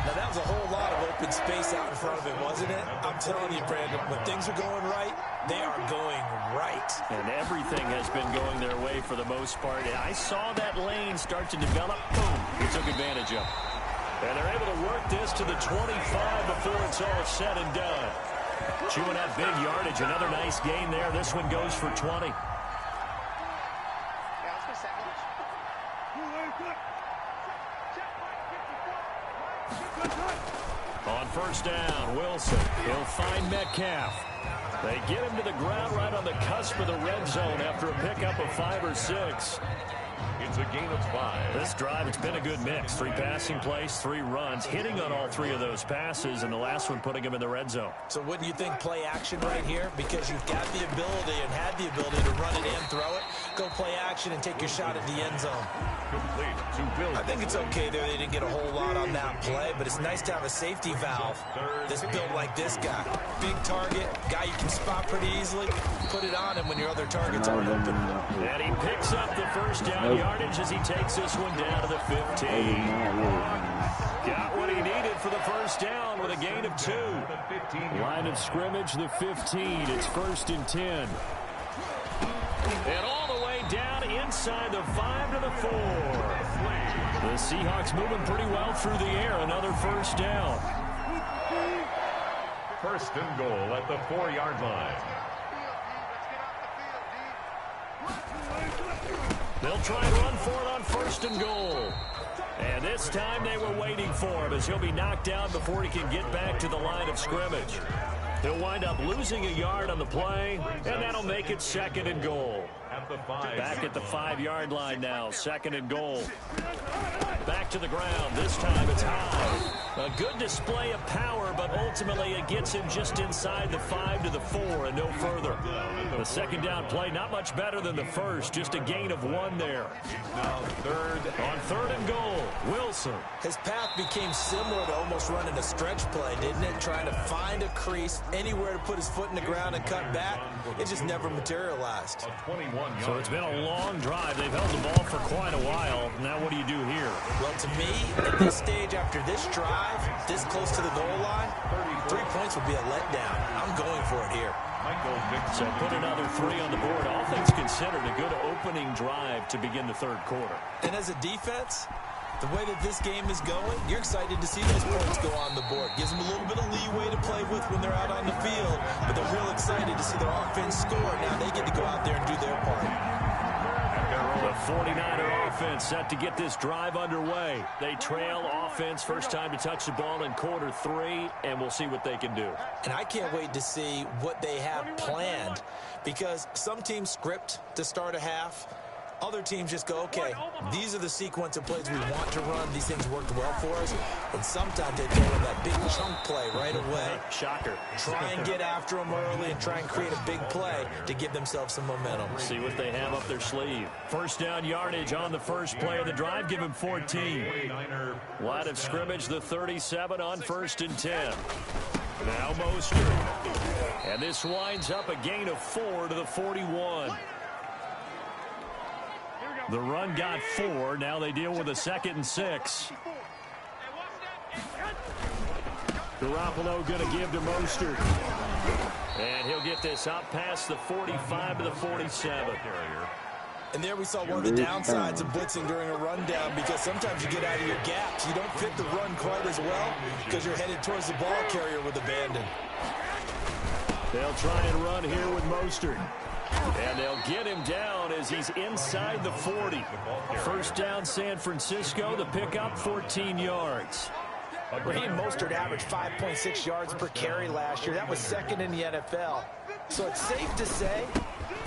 Now, that was a whole lot of open space out in front of him, wasn't it? I'm telling you, Brandon, when things are going right, they are going right. And everything has been going their way for the most part. I saw that lane start to develop. Boom. He took advantage of it. And they're able to work this to the 25 before it's all said and done. Chewing up big yardage. Another nice gain there. This one goes for 20. On 1st down, Wilson. He'll find Metcalf. They get him to the ground right on the cusp of the red zone after a pickup of 5 or 6. It's a gain of 5. This drive, it's been a good mix. 3 passing plays, 3 runs, hitting on all 3 of those passes, and the last one putting him in the red zone. So wouldn't you think play action right here? Because you've got the ability and had the ability to run it and throw it. Go play action and take your shot at the end zone. Complete to Wilson. I think it's okay there. They didn't get a whole lot on that play, but it's nice to have a safety valve that's built like this guy. Big target, guy you can spot pretty easily. Put it on him when your other targets aren't open. And he picks up the 1st down yardage as he takes this one down to the 15. Got what he needed for the 1st down with a gain of 2. Line of scrimmage, the 15. It's 1st and 10. And all the way down inside the 5 to the 4. The Seahawks moving pretty well through the air. Another 1st down. 1st and goal at the 4-yard line. They'll try and run for it on 1st and goal. And this time they were waiting for him as he'll be knocked down before he can get back to the line of scrimmage. He'll wind up losing a yard on the play, and that'll make it 2nd and goal. Back at the 5-yard line now, 2nd and goal. Back to the ground. This time it's high. A good display of power, but ultimately it gets him just inside the 5 to the 4 and no further. The 2nd down play, not much better than the 1st, just a gain of 1 there. Now 3rd and goal, Wilson. His path became similar to almost running a stretch play, didn't it? Trying to find a crease, anywhere to put his foot in the ground and cut back. It just never materialized. So it's been a long drive. They've held the ball for quite a while. Now what do you do here? Well, to me, at this stage, after this drive, this close to the goal line, 3 points would be a letdown. I'm going for it here. So put another 3 on the board. All things considered, a good opening drive to begin the 3rd quarter. And as a defense, the way that this game is going, you're excited to see those points go on the board. Gives them a little bit of leeway to play with when they're out on the field, but they're real excited to see their offense score. Now they get to go out there and do their part. The 49er offense set to get this drive underway. They trail offense, first time to touch the ball in quarter 3, and we'll see what they can do. And I can't wait to see what they have planned, because some teams script to start a half. Other teams just go, okay, these are the sequence of plays we want to run. These things worked well for us. And sometimes they throw in that big chunk play right away. Shocker. Try and get after them early and try and create a big play to give themselves some momentum. See what they have up their sleeve. 1st down yardage on the 1st play of the drive. Give him 14. Line of scrimmage, the 37 on 1st and 10. Now Mostert. And this winds up a gain of 4 to the 41. The run got 4. Now they deal with a 2nd and 6. Garoppolo going to give to Mostert. And he'll get this up past the 45 to the 47. And there we saw one of the downsides of blitzing during a rundown, because sometimes you get out of your gaps. You don't fit the run quite as well because you're headed towards the ball carrier with abandon. They'll try and run here with Mostert. And they'll get him down as he's inside the 40. First down, San Francisco. The pickup, 14 yards. Raheem Mostert averaged 5.6 yards per carry last year. That was second in the NFL. So it's safe to say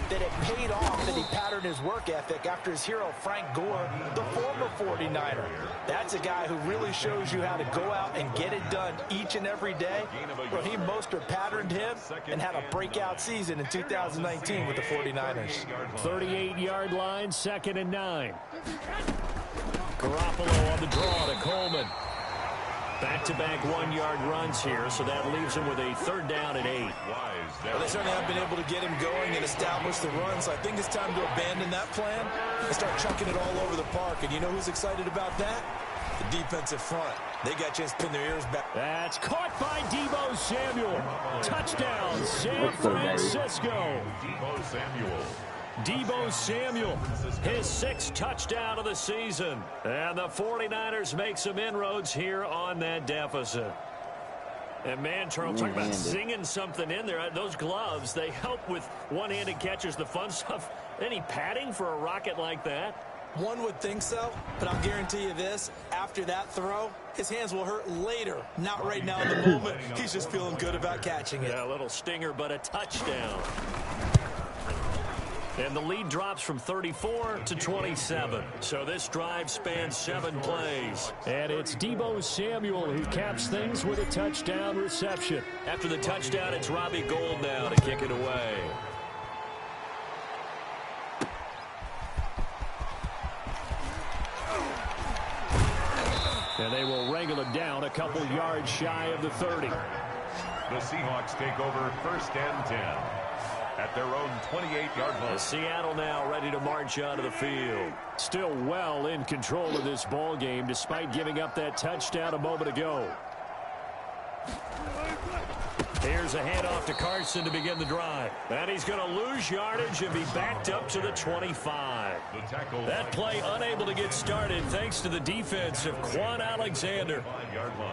that it paid off that he patterned his work ethic after his hero, Frank Gore, the former 49er. That's a guy who really shows you how to go out and get it done each and every day. Raheem Mostert patterned him and had a breakout season in 2019 with the 49ers. 38-yard line, 2nd and 9. Garoppolo on the draw to Coleman. Back-to-back 1-yard runs here, so that leaves him with a 3rd down and 8. Well, they certainly have been able to get him going and establish the run, so I think it's time to abandon that plan and start chucking it all over the park. And you know who's excited about that? The defensive front. They got a chance to pin their ears back. That's caught by Deebo Samuel. Touchdown, San Francisco. Deebo Samuel, his 6th touchdown of the season. And the 49ers make some inroads here on that deficit. And man, Charles, talking about singing something in there. Those gloves, they help with one-handed catches, the fun stuff. Any padding for a rocket like that? One would think so, but I'll guarantee you this. After that throw, his hands will hurt later, not right now in the moment. He's just feeling good about catching it. Yeah, a little stinger, but a touchdown. And the lead drops from 34 to 27. So this drive spans 7 plays. And it's Deebo Samuel who caps things with a touchdown reception. After the touchdown, it's Robbie Gould now to kick it away. And they will wrangle it down a couple yards shy of the 30. The Seahawks take over 1st and 10. At their own 28-yard line. Seattle now ready to march onto the field. Still well in control of this ball game despite giving up that touchdown a moment ago. Here's a handoff to Carson to begin the drive. And he's going to lose yardage and be backed up to the 25. That play unable to get started thanks to the defense of Quan Alexander.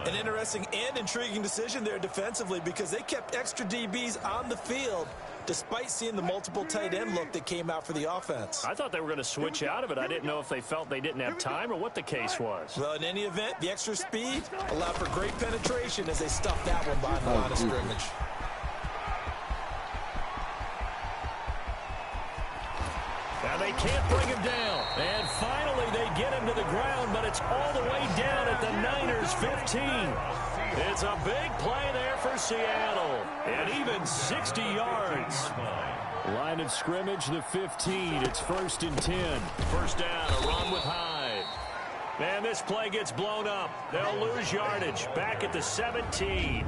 An interesting and intriguing decision there defensively because they kept extra DBs on the field despite seeing the multiple tight end look that came out for the offense. I thought they were going to switch out of it. I didn't know if they felt they didn't have time or what the case was. Well, in any event, the extra speed allowed for great penetration as they stuffed that one behind the line of scrimmage. Now they can't bring him down. And finally they get him to the ground, but it's all the way down at the Niners' 15. It's a big play there for Seattle. And even 60 yards. Line of scrimmage, the 15. It's 1st and 10. First down, a run with Hyde. And this play gets blown up. They'll lose yardage. Back at the 17.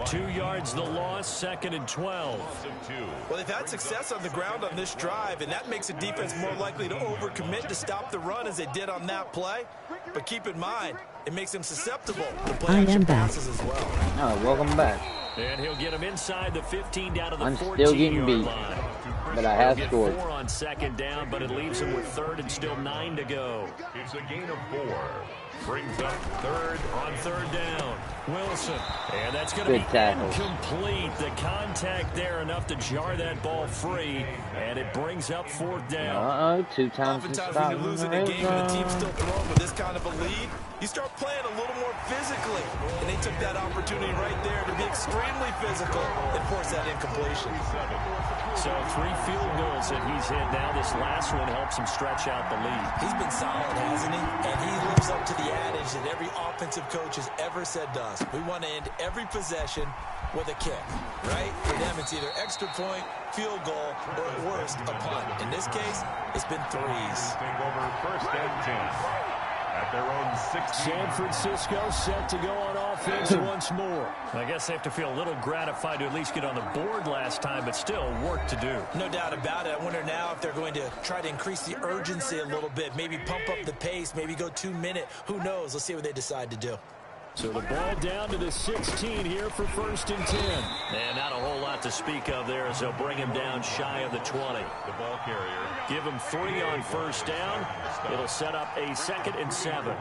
2 yards the loss, 2nd and 12. Well, they've had success on the ground on this drive, and that makes the defense more likely to overcommit to stop the run as they did on that play. But keep in mind, it makes them susceptible to play action passes as well. Oh, welcome back. And he'll get him inside the 15 down to the 14-yard still getting beat, line. but I have scored. 4 on 2nd down, but it leaves him with 3rd and still 9 to go. It's a gain of 4. Brings up 3rd on 3rd down. Wilson. And that's going to be incomplete. The contact there enough to jar that ball free. And it brings up 4th down. 2 times. Oftentimes when you're losing a game and the team's still throwing with this kind of a lead, you start playing a little more physically. And they took that opportunity right there to be extremely physical and force that incompletion. So 3 field goals that he's hit now. This last one helps him stretch out the lead. He's been solid, hasn't he? And he lives up to the adage that every offensive coach has ever said to us. We want to end every possession with a kick, right? For them, it's either extra point, field goal, or at worst, a punt. In this case, it's been 3s. Take over 1st and 10. At their own 16. San Francisco set to go on offense once more. I guess they have to feel a little gratified to at least get on the board last time, but still work to do. No doubt about it. I wonder now if they're going to try to increase the urgency a little bit, maybe pump up the pace, maybe go 2-minute. Who knows? Let's see what they decide to do. So the ball down to the 16 here for 1st and 10. And not a whole lot to speak of there as they'll bring him down shy of the 20. The ball carrier. Give him 3 on 1st down. It'll set up a 2nd and 7.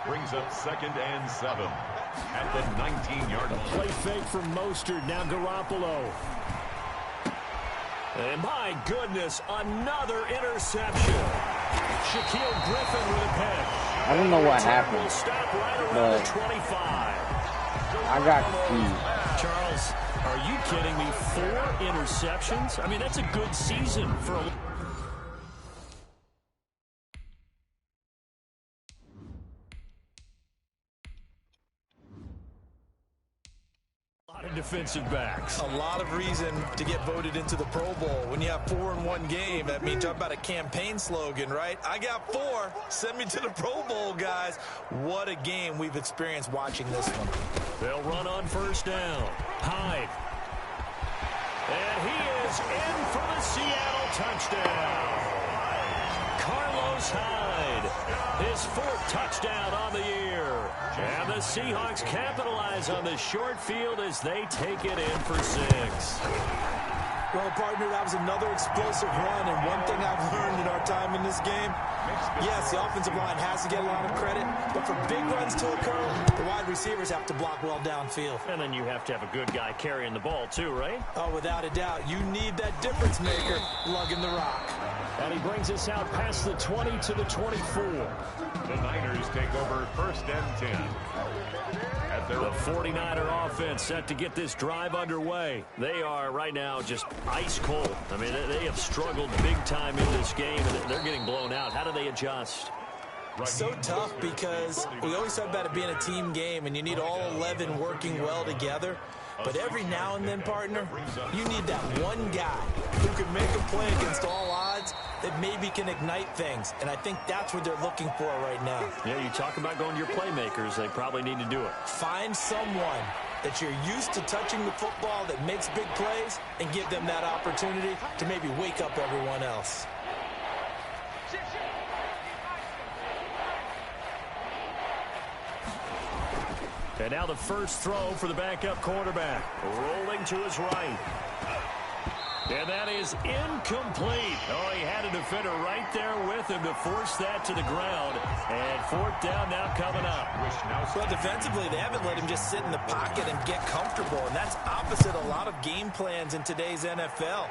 Brings up 2nd and 7 at the 19-yard line. Play fake from Mostert. Now Garoppolo. And my goodness, another interception. Shaquille Griffin with a pick. I don't know what happened, Stop right around but the 25. I got confused. Charles, are you kidding me? 4 interceptions? I mean, that's a good season for a... defensive backs. A lot of reason to get voted into the Pro Bowl. When you have 4 in one game, that means talk about a campaign slogan, right? I got 4. Send me to the Pro Bowl, guys. What a game we've experienced watching this one. They'll run on first down. Hyde. And he is in for the Seattle touchdown. Carlos Hyde. His 4th touchdown on the year. And the Seahawks capitalize on the short field as they take it in for 6. Well, partner, that was another explosive run, and one thing I've learned in our time in this game, yes, the offensive line has to get a lot of credit, but for big runs to occur, the wide receivers have to block well downfield. And then you have to have a good guy carrying the ball too, right? Oh, without a doubt. You need that difference maker lugging the rock. And he brings us out past the 20 to the 24. The Niners take over 1st and 10. The 49er offense set to get this drive underway. They are right now just ice cold. I mean, they have struggled big time in this game, and they're getting blown out. How do they adjust? So tough because we always talk about it being a team game, and you need all 11 working well together. But every now and then, partner, you need that one guy who can make a play against all odds that maybe can ignite things. And I think that's what they're looking for right now. Yeah, you talk about going to your playmakers. They probably need to do it. Find someone that you're used to touching the football that makes big plays and give them that opportunity to maybe wake up everyone else. And now the first throw for the backup quarterback. Rolling to his right. And that is incomplete. Oh, he had a defender right there with him to force that to the ground. And 4th down now coming up. Well, defensively, they haven't let him just sit in the pocket and get comfortable. And that's opposite a lot of game plans in today's NFL.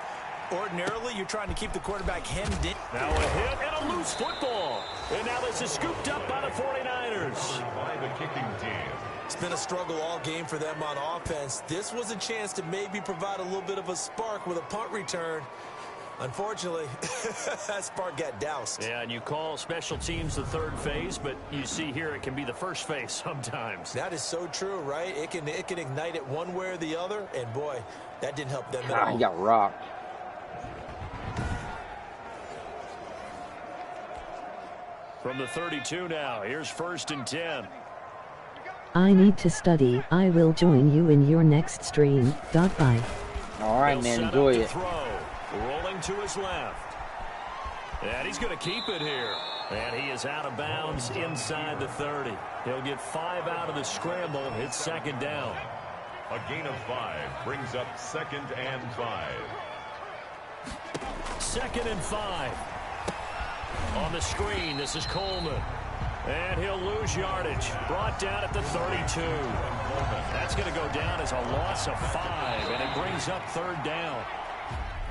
Ordinarily, you're trying to keep the quarterback hemmed in. Now a hit and a loose football. And now this is scooped up by the 49ers. By the kicking team. It's been a struggle all game for them on offense. This was a chance to maybe provide a little bit of a spark with a punt return. Unfortunately, that spark got doused. Yeah, and you call special teams the 3rd phase, but you see here it can be the 1st phase sometimes. That is so true, right? It can ignite it one way or the other, and boy, that didn't help them at all. He got rocked. From the 32 now, here's 1st and 10. I need to study. I will join you in your next stream. Bye. All right, man. Enjoy it. Rolling to his left. And he's going to keep it here. And he is out of bounds inside the 30. He'll get 5 out of the scramble. It's 2nd down. A gain of 5 brings up 2nd and 5. 2nd and 5. On the screen, this is Coleman. And he'll lose yardage. Brought down at the 32. That's going to go down as a loss of 5, and it brings up 3rd down.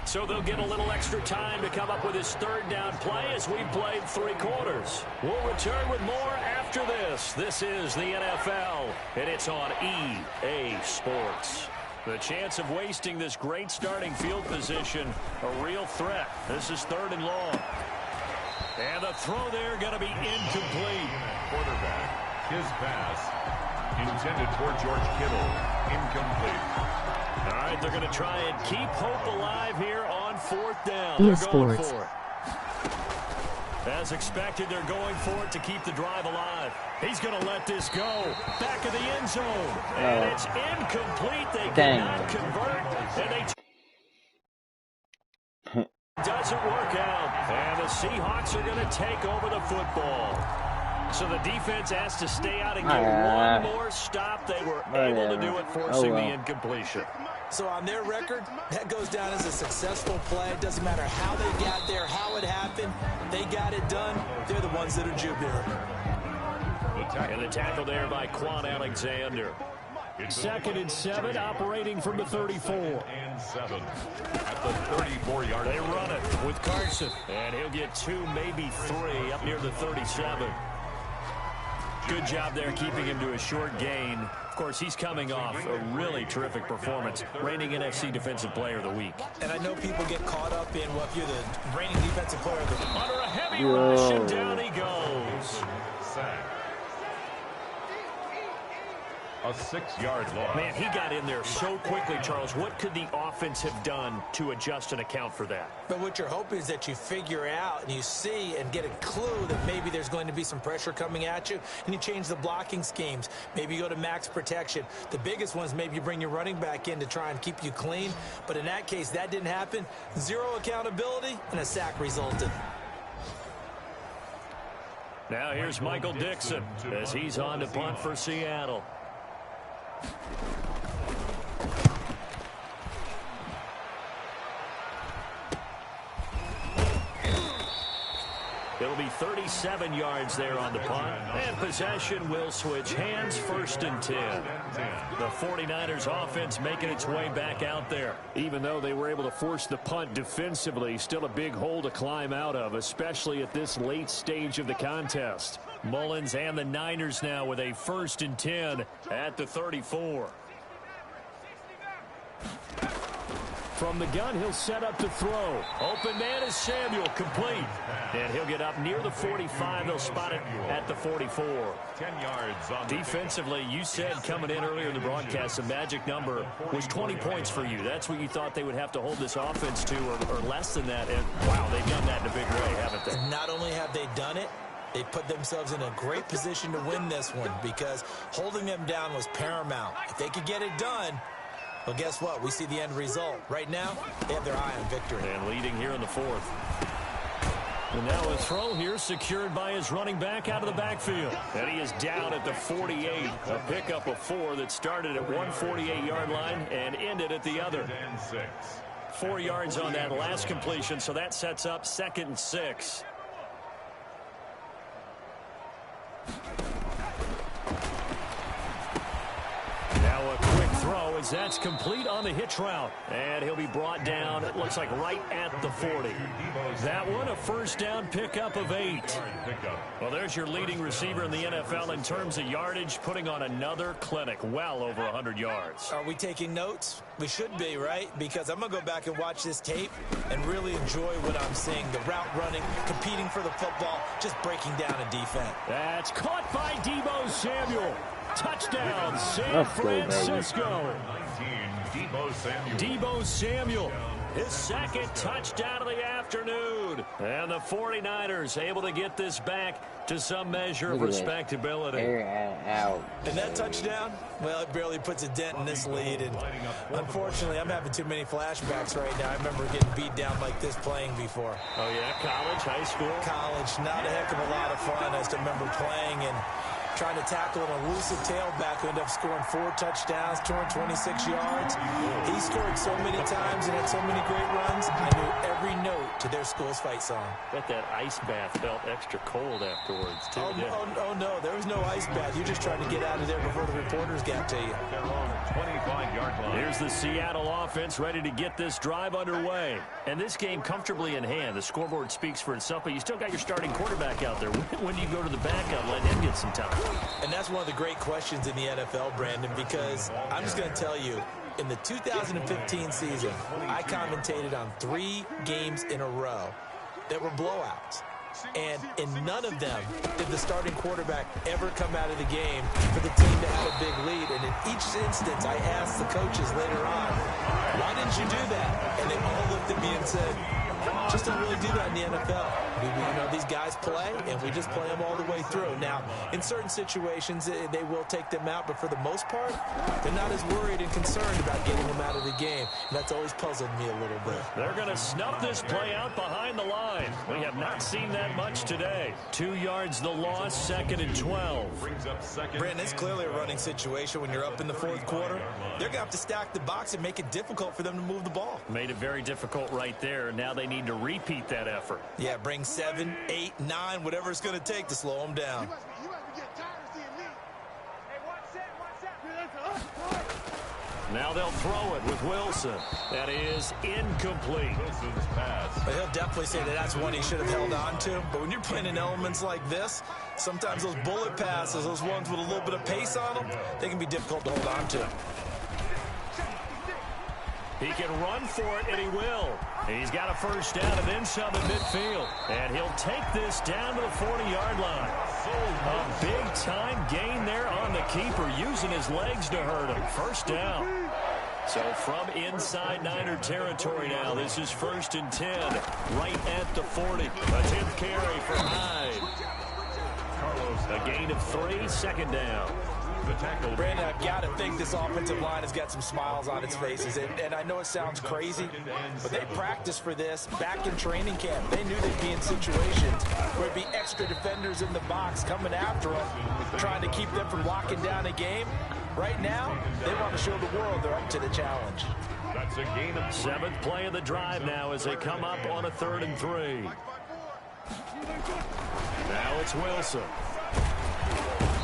So they'll get a little extra time to come up with his 3rd down play as we played 3 quarters. We'll return with more after this. This is the NFL, and it's on EA Sports. The chance of wasting this great starting field position, a real threat. This is 3rd and long. And the throw there going to be incomplete. Quarterback, his pass intended for George Kittle, incomplete. All right, they're going to try and keep hope alive here on 4th down. EA Sports. As expected, they're going for it to keep the drive alive. He's going to let this go. Back of the end zone. And it's incomplete. They cannot convert. And doesn't work out. And the Seahawks are going to take over the football. So the defense has to stay out and get one more stop. They were able to do it, forcing the incompletion. So on their record, that goes down as a successful play. It doesn't matter how they got there, how it happened. They got it done. They're the ones that are jubilant. And the tackle there by Quan Alexander. 2nd and 7, operating from the 34. and 7 at the 34-yard line. They run it with Carson, and he'll get 2, maybe 3 up near the 37. Good job there keeping him to a short gain. Of course, he's coming off a really terrific performance, reigning NFC Defensive Player of the Week. And I know people get caught up in what you're the reigning Defensive Player of the Week. Under a heavy rush, and down he goes. Sack. A 6-yard loss. Man, he got in there so quickly, Charles. What could the offense have done to adjust and account for that? But what you're hoping is that you figure out and you see and get a clue that maybe there's going to be some pressure coming at you, and you change the blocking schemes. Maybe you go to max protection. The biggest one is maybe you bring your running back in to try and keep you clean. But in that case, that didn't happen. 0 accountability, and a sack resulted. Now here's Michael Dixon as he's on to punt for Seattle. It'll be 37 yards there on the punt. And possession will switch hands, 1st and 10. The 49ers offense making its way back out there. Even though they were able to force the punt defensively, still a big hole to climb out of, especially at this late stage of the contest. Mullins and the Niners now with a 1st and 10 at the 34. From the gun, he'll set up to throw. Open man is Samuel, complete. And he'll get up near the 45. They'll spot it at the 44. 10 yards on Defensively, you said coming in earlier in the broadcast, the magic number was 20 points for you. That's what you thought they would have to hold this offense to, or less than that. And, wow, they've done that in a big way, haven't they? Not only have they done it, they put themselves in a great position to win this one because holding them down was paramount. If they could get it done, well, guess what? We see the end result. Right now, they have their eye on victory. And leading here in the 4th. And now a throw here secured by his running back out of the backfield. And he is down at the 48. A pickup of 4 that started at one 48-yard line and ended at the other. 4 yards on that last completion, so that sets up 2nd and 6. Now a quick throw as that's complete on the hitch route. And he'll be brought down, it looks like right at the 40. That one a 1st down pickup of 8. Well, there's your leading receiver in the NFL in terms of yardage, putting on another clinic, well over 100 yards. Are we taking notes? We should be, right? Because I'm going to go back and watch this tape and really enjoy what I'm seeing. The route running, competing for the football, just breaking down a defense. That's caught by Deebo Samuel. Touchdown, San Francisco. Deebo Samuel, his 2nd touchdown of the afternoon. And the 49ers able to get this back to some measure of respectability. And that touchdown, well, it barely puts a dent in this lead. And unfortunately, I'm having too many flashbacks right now. I remember getting beat down like this playing before. Oh, yeah? College, high school? College, not a heck of a lot of fun. I just remember playing and trying to tackle an elusive tailback who ended up scoring 4 touchdowns, 226 yards. He scored so many times and had so many great runs, I knew every note to their school's fight song. Bet that ice bath felt extra cold afterwards, too. Oh, no, there was no ice bath. You're just trying to get out of there before the reporters got to you. 25-yard line. Here's the Seattle offense ready to get this drive underway. And this game comfortably in hand. The scoreboard speaks for itself, but you still got your starting quarterback out there. When do you go to the backup, let him get some time? And that's one of the great questions in the NFL, Brandon, because I'm just going to tell you, in the 2015 season, I commentated on 3 games in a row that were blowouts. And in none of them did the starting quarterback ever come out of the game for the team to have a big lead. And in each instance, I asked the coaches later on, why didn't you do that? And they all looked at me and said, just don't really do that in the NFL. These guys play, and we just play them all the way through. Now, in certain situations, they will take them out, but for the most part, they're not as worried and concerned about getting them out of the game. And that's always puzzled me a little bit. They're going to snuff this play out behind the line. We have not seen that much today. 2 yards the loss, 2nd and 12. Brandon, it's clearly a running situation when you're up in the 4th quarter. They're going to have to stack the box and make it difficult for them to move the ball. Made it very difficult right there. Now they need to repeat that effort. Yeah, bring 7, 8, 9, whatever it's going to take to slow them down. Now they'll throw it with Wilson. That is incomplete. Wilson's pass. But he'll definitely say that that's one he should have held on to. But when you're playing in elements like this, sometimes those bullet passes, those ones with a little bit of pace on them, they can be difficult to hold on to. He can run for it, and he will. He's got a first down and then some in midfield. And he'll take this down to the 40-yard line. A big-time gain there on the keeper, using his legs to hurt him. First down. So from inside Niner territory now, this is 1st and 10, right at the 40. A 10th carry for Hyde. A gain of 3, 2nd down. Brandon, I've got to think this offensive line has got some smiles on its faces. And I know it sounds crazy, but they practiced for this back in training camp. They knew they'd be in situations where it'd be extra defenders in the box coming after them, trying to keep them from locking down a game. Right now, they want to show the world they're up to the challenge. That's a gain of 7th play of the drive now as they come up on a 3rd and 3. Now it's Wilson.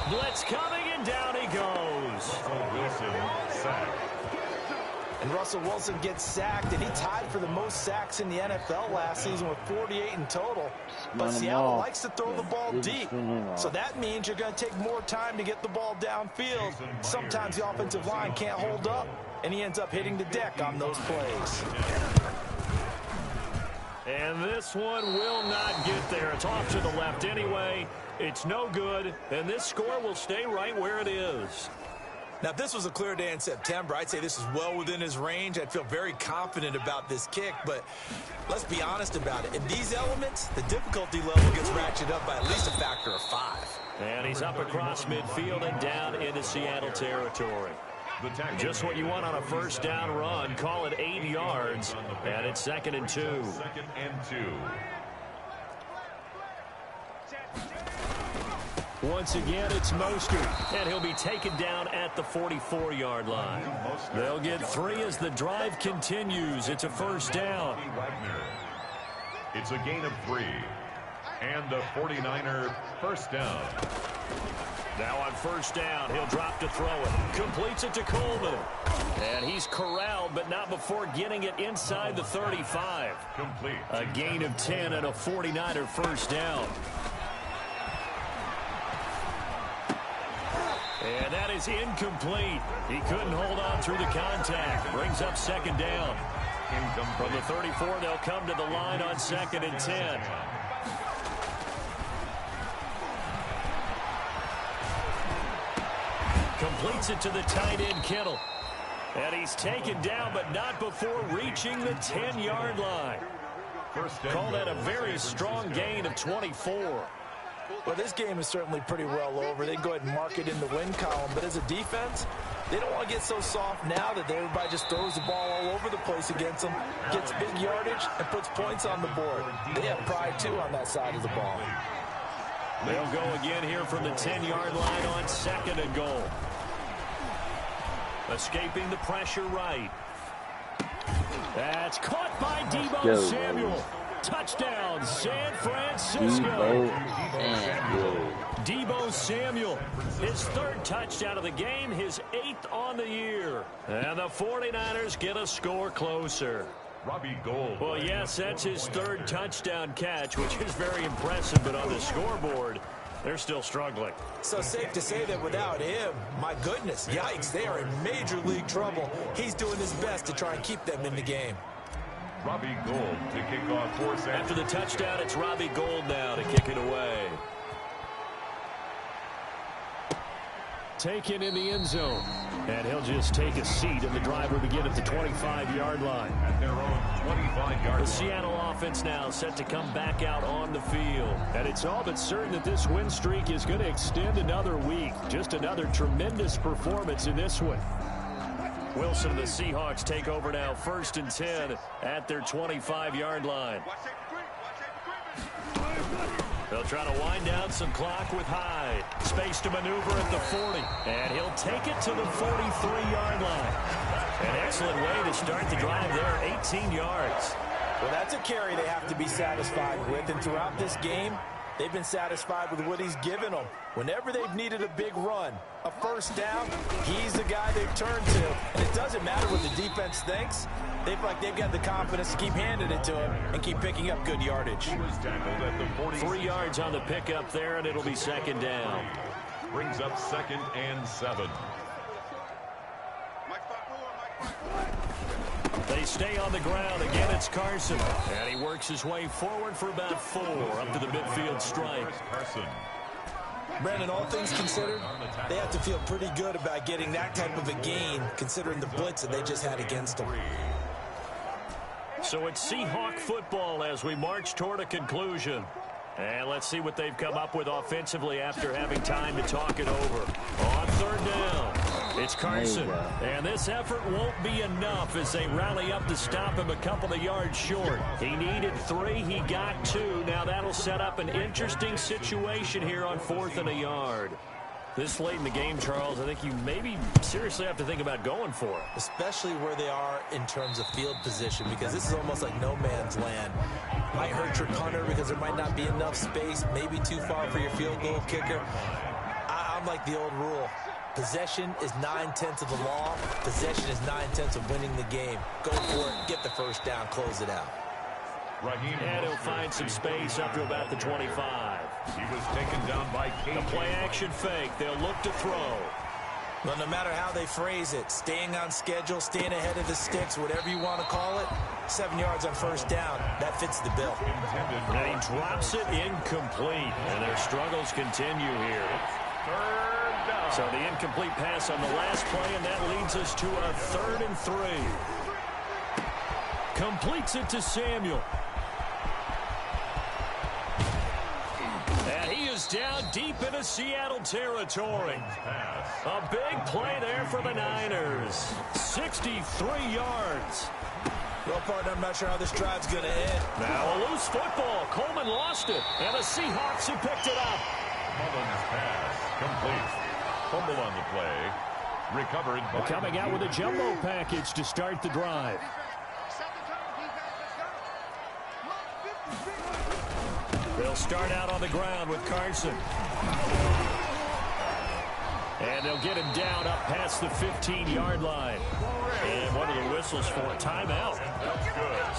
Blitz coming, and down he goes. Wilson sacked. And Russell Wilson gets sacked, and he tied for the most sacks in the NFL last season with 48 in total. But Seattle likes to throw the ball deep. So that means you're going to take more time to get the ball downfield. Sometimes the offensive line can't hold up, and he ends up hitting the deck on those plays. And this one will not get there. It's off to the left anyway. It's no good, and this score will stay right where it is. Now, if this was a clear day in September, I'd say this is well within his range. I'd feel very confident about this kick, but let's be honest about it. In these elements, the difficulty level gets ratcheted up by at least a factor of 5. And he's up across midfield and down into Seattle territory. Just what you want on a first down run. Call it 8 yards, and it's 2nd and 2. 2nd and 2. Once again, it's Mostert, and he'll be taken down at the 44-yard line. They'll get 3 as the drive continues. It's a first down. It's a gain of 3. And a 49er first down. Now on first down, he'll drop to throw it. Completes it to Coleman. And he's corralled, but not before getting it inside the 35. Complete. A gain of 10 and a 49er first down. And that is incomplete. He couldn't hold on through the contact. Brings up 2nd down. From the 34, they'll come to the line on 2nd and 10. Completes it to the tight end, Kittle. And he's taken down, but not before reaching the 10-yard line. Call that a very strong gain of 24. Well, this game is certainly pretty well over. They can go ahead and mark it in the win column. But as a defense, they don't want to get so soft now that everybody just throws the ball all over the place against them, gets big yardage, and puts points on the board. They have pride, too, on that side of the ball. They'll go again here from the 10-yard line on 2nd and goal. Escaping the pressure right. That's caught by Deebo Samuel. Touchdown, San Francisco. Deebo Samuel, his 3rd touchdown of the game, his 8th on the year. And the 49ers get a score closer. Robbie Gould. Well, yes, that's his 3rd touchdown catch, which is very impressive, but on the scoreboard, they're still struggling. So safe to say that without him, my goodness, yikes, they are in major league trouble. He's doing his best to try and keep them in the game. Robbie Gould to kick off for San. After the touchdown, it's Robbie Gould now to kick it away. Taken in the end zone. And he'll just take a seat, and the drive will begin at the 25-yard line. At their own 25-yard line. The Seattle offense now set to come back out on the field. And it's all but certain that this win streak is going to extend another week. Just another tremendous performance in this one. Wilson and the Seahawks take over now, 1st and 10 at their 25-yard line. They'll try to wind down some clock with Hyde. Space to maneuver at the 40. And he'll take it to the 43-yard line. An excellent way to start the drive there, 18 yards. Well, that's a carry they have to be satisfied with. And throughout this game, They've been satisfied with what he's given them. Whenever they've needed a big run, a first down, he's the guy they've turned to. And it doesn't matter what the defense thinks. They feel like they've got the confidence to keep handing it to him and keep picking up good yardage. 3 yards on the pickup there, and it'll be second down. Brings up 2nd and 7. They stay on the ground. Again, it's Carson. And he works his way forward for about 4 up to the midfield stripe. Carson. Brandon, all things considered, they have to feel pretty good about getting that type of a gain considering the blitz that they just had against them. So it's Seahawk football as we march toward a conclusion. And let's see what they've come up with offensively after having time to talk it over. On 3rd down, it's Carson. And this effort won't be enough as they rally up to stop him a couple of yards short. He needed 3. He got 2. Now that'll set up an interesting situation here on 4th and a yard. This late in the game, Charles, I think you maybe seriously have to think about going for it. Especially where they are in terms of field position, because this is almost like no man's land. Might hurt your punter because there might not be enough space, maybe too far for your field goal kicker. I'm like the old rule. Possession is 9/10 of the law. Possession is 9/10 of winning the game. Go for it, get the first down, close it out. And he'll find some space up to about the 25. He was taken down by The play action fake. They'll look to throw. Well, no matter how they phrase it, staying on schedule, staying ahead of the sticks, whatever you want to call it, 7 yards on first down, that fits the bill. And he drops it incomplete. And their struggles continue here. 3rd down. So the incomplete pass on the last play, and that leads us to a 3rd and 3. Completes it to Samuel. And he is down deep into Seattle territory. A big play there for the Niners. 63 yards. Well, partner, I'm not sure how this drive's going to end. Now a loose football. Coleman lost it. And the Seahawks have picked it up. Mullins pass complete. Fumble on the play. Recovered by... Coming out with a jumbo package to start the drive. They'll start out on the ground with Carson. And they'll get him down up past the 15-yard line. And what are the whistles for? Timeout.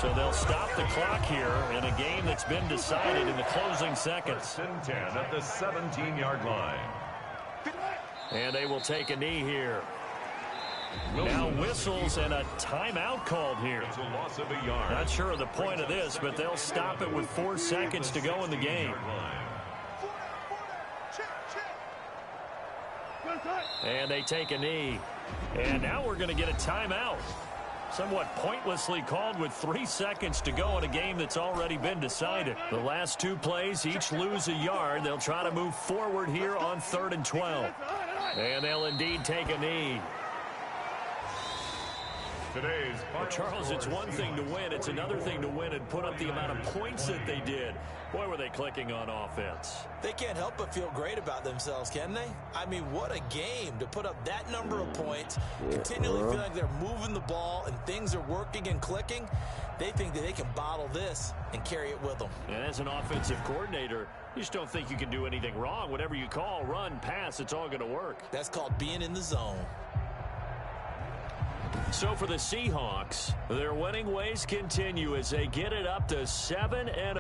So they'll stop the clock here in a game that's been decided in the closing seconds. 1st and 10 at the 17-yard line. And they will take a knee here. Now whistles and a timeout called here. It's a loss of a yard. Not sure of the point of this, but they'll stop it with 4 seconds to go in the game. And they take a knee. And now we're going to get a timeout. Somewhat pointlessly called with 3 seconds to go in a game that's already been decided. The last 2 plays each lose a yard. They'll try to move forward here on 3rd and 12. And they'll indeed take a knee. Well, Charles, it's one thing to win. It's another thing to win and put up the amount of points that they did. Boy, were they clicking on offense. They can't help but feel great about themselves, can they? I mean, what a game to put up that number of points, continually feel like they're moving the ball and things are working and clicking. They think that they can bottle this and carry it with them. And as an offensive coordinator, you just don't think you can do anything wrong. Whatever you call, run, pass, it's all going to work. That's called being in the zone. So for the Seahawks, their winning ways continue as they get it up to 7-0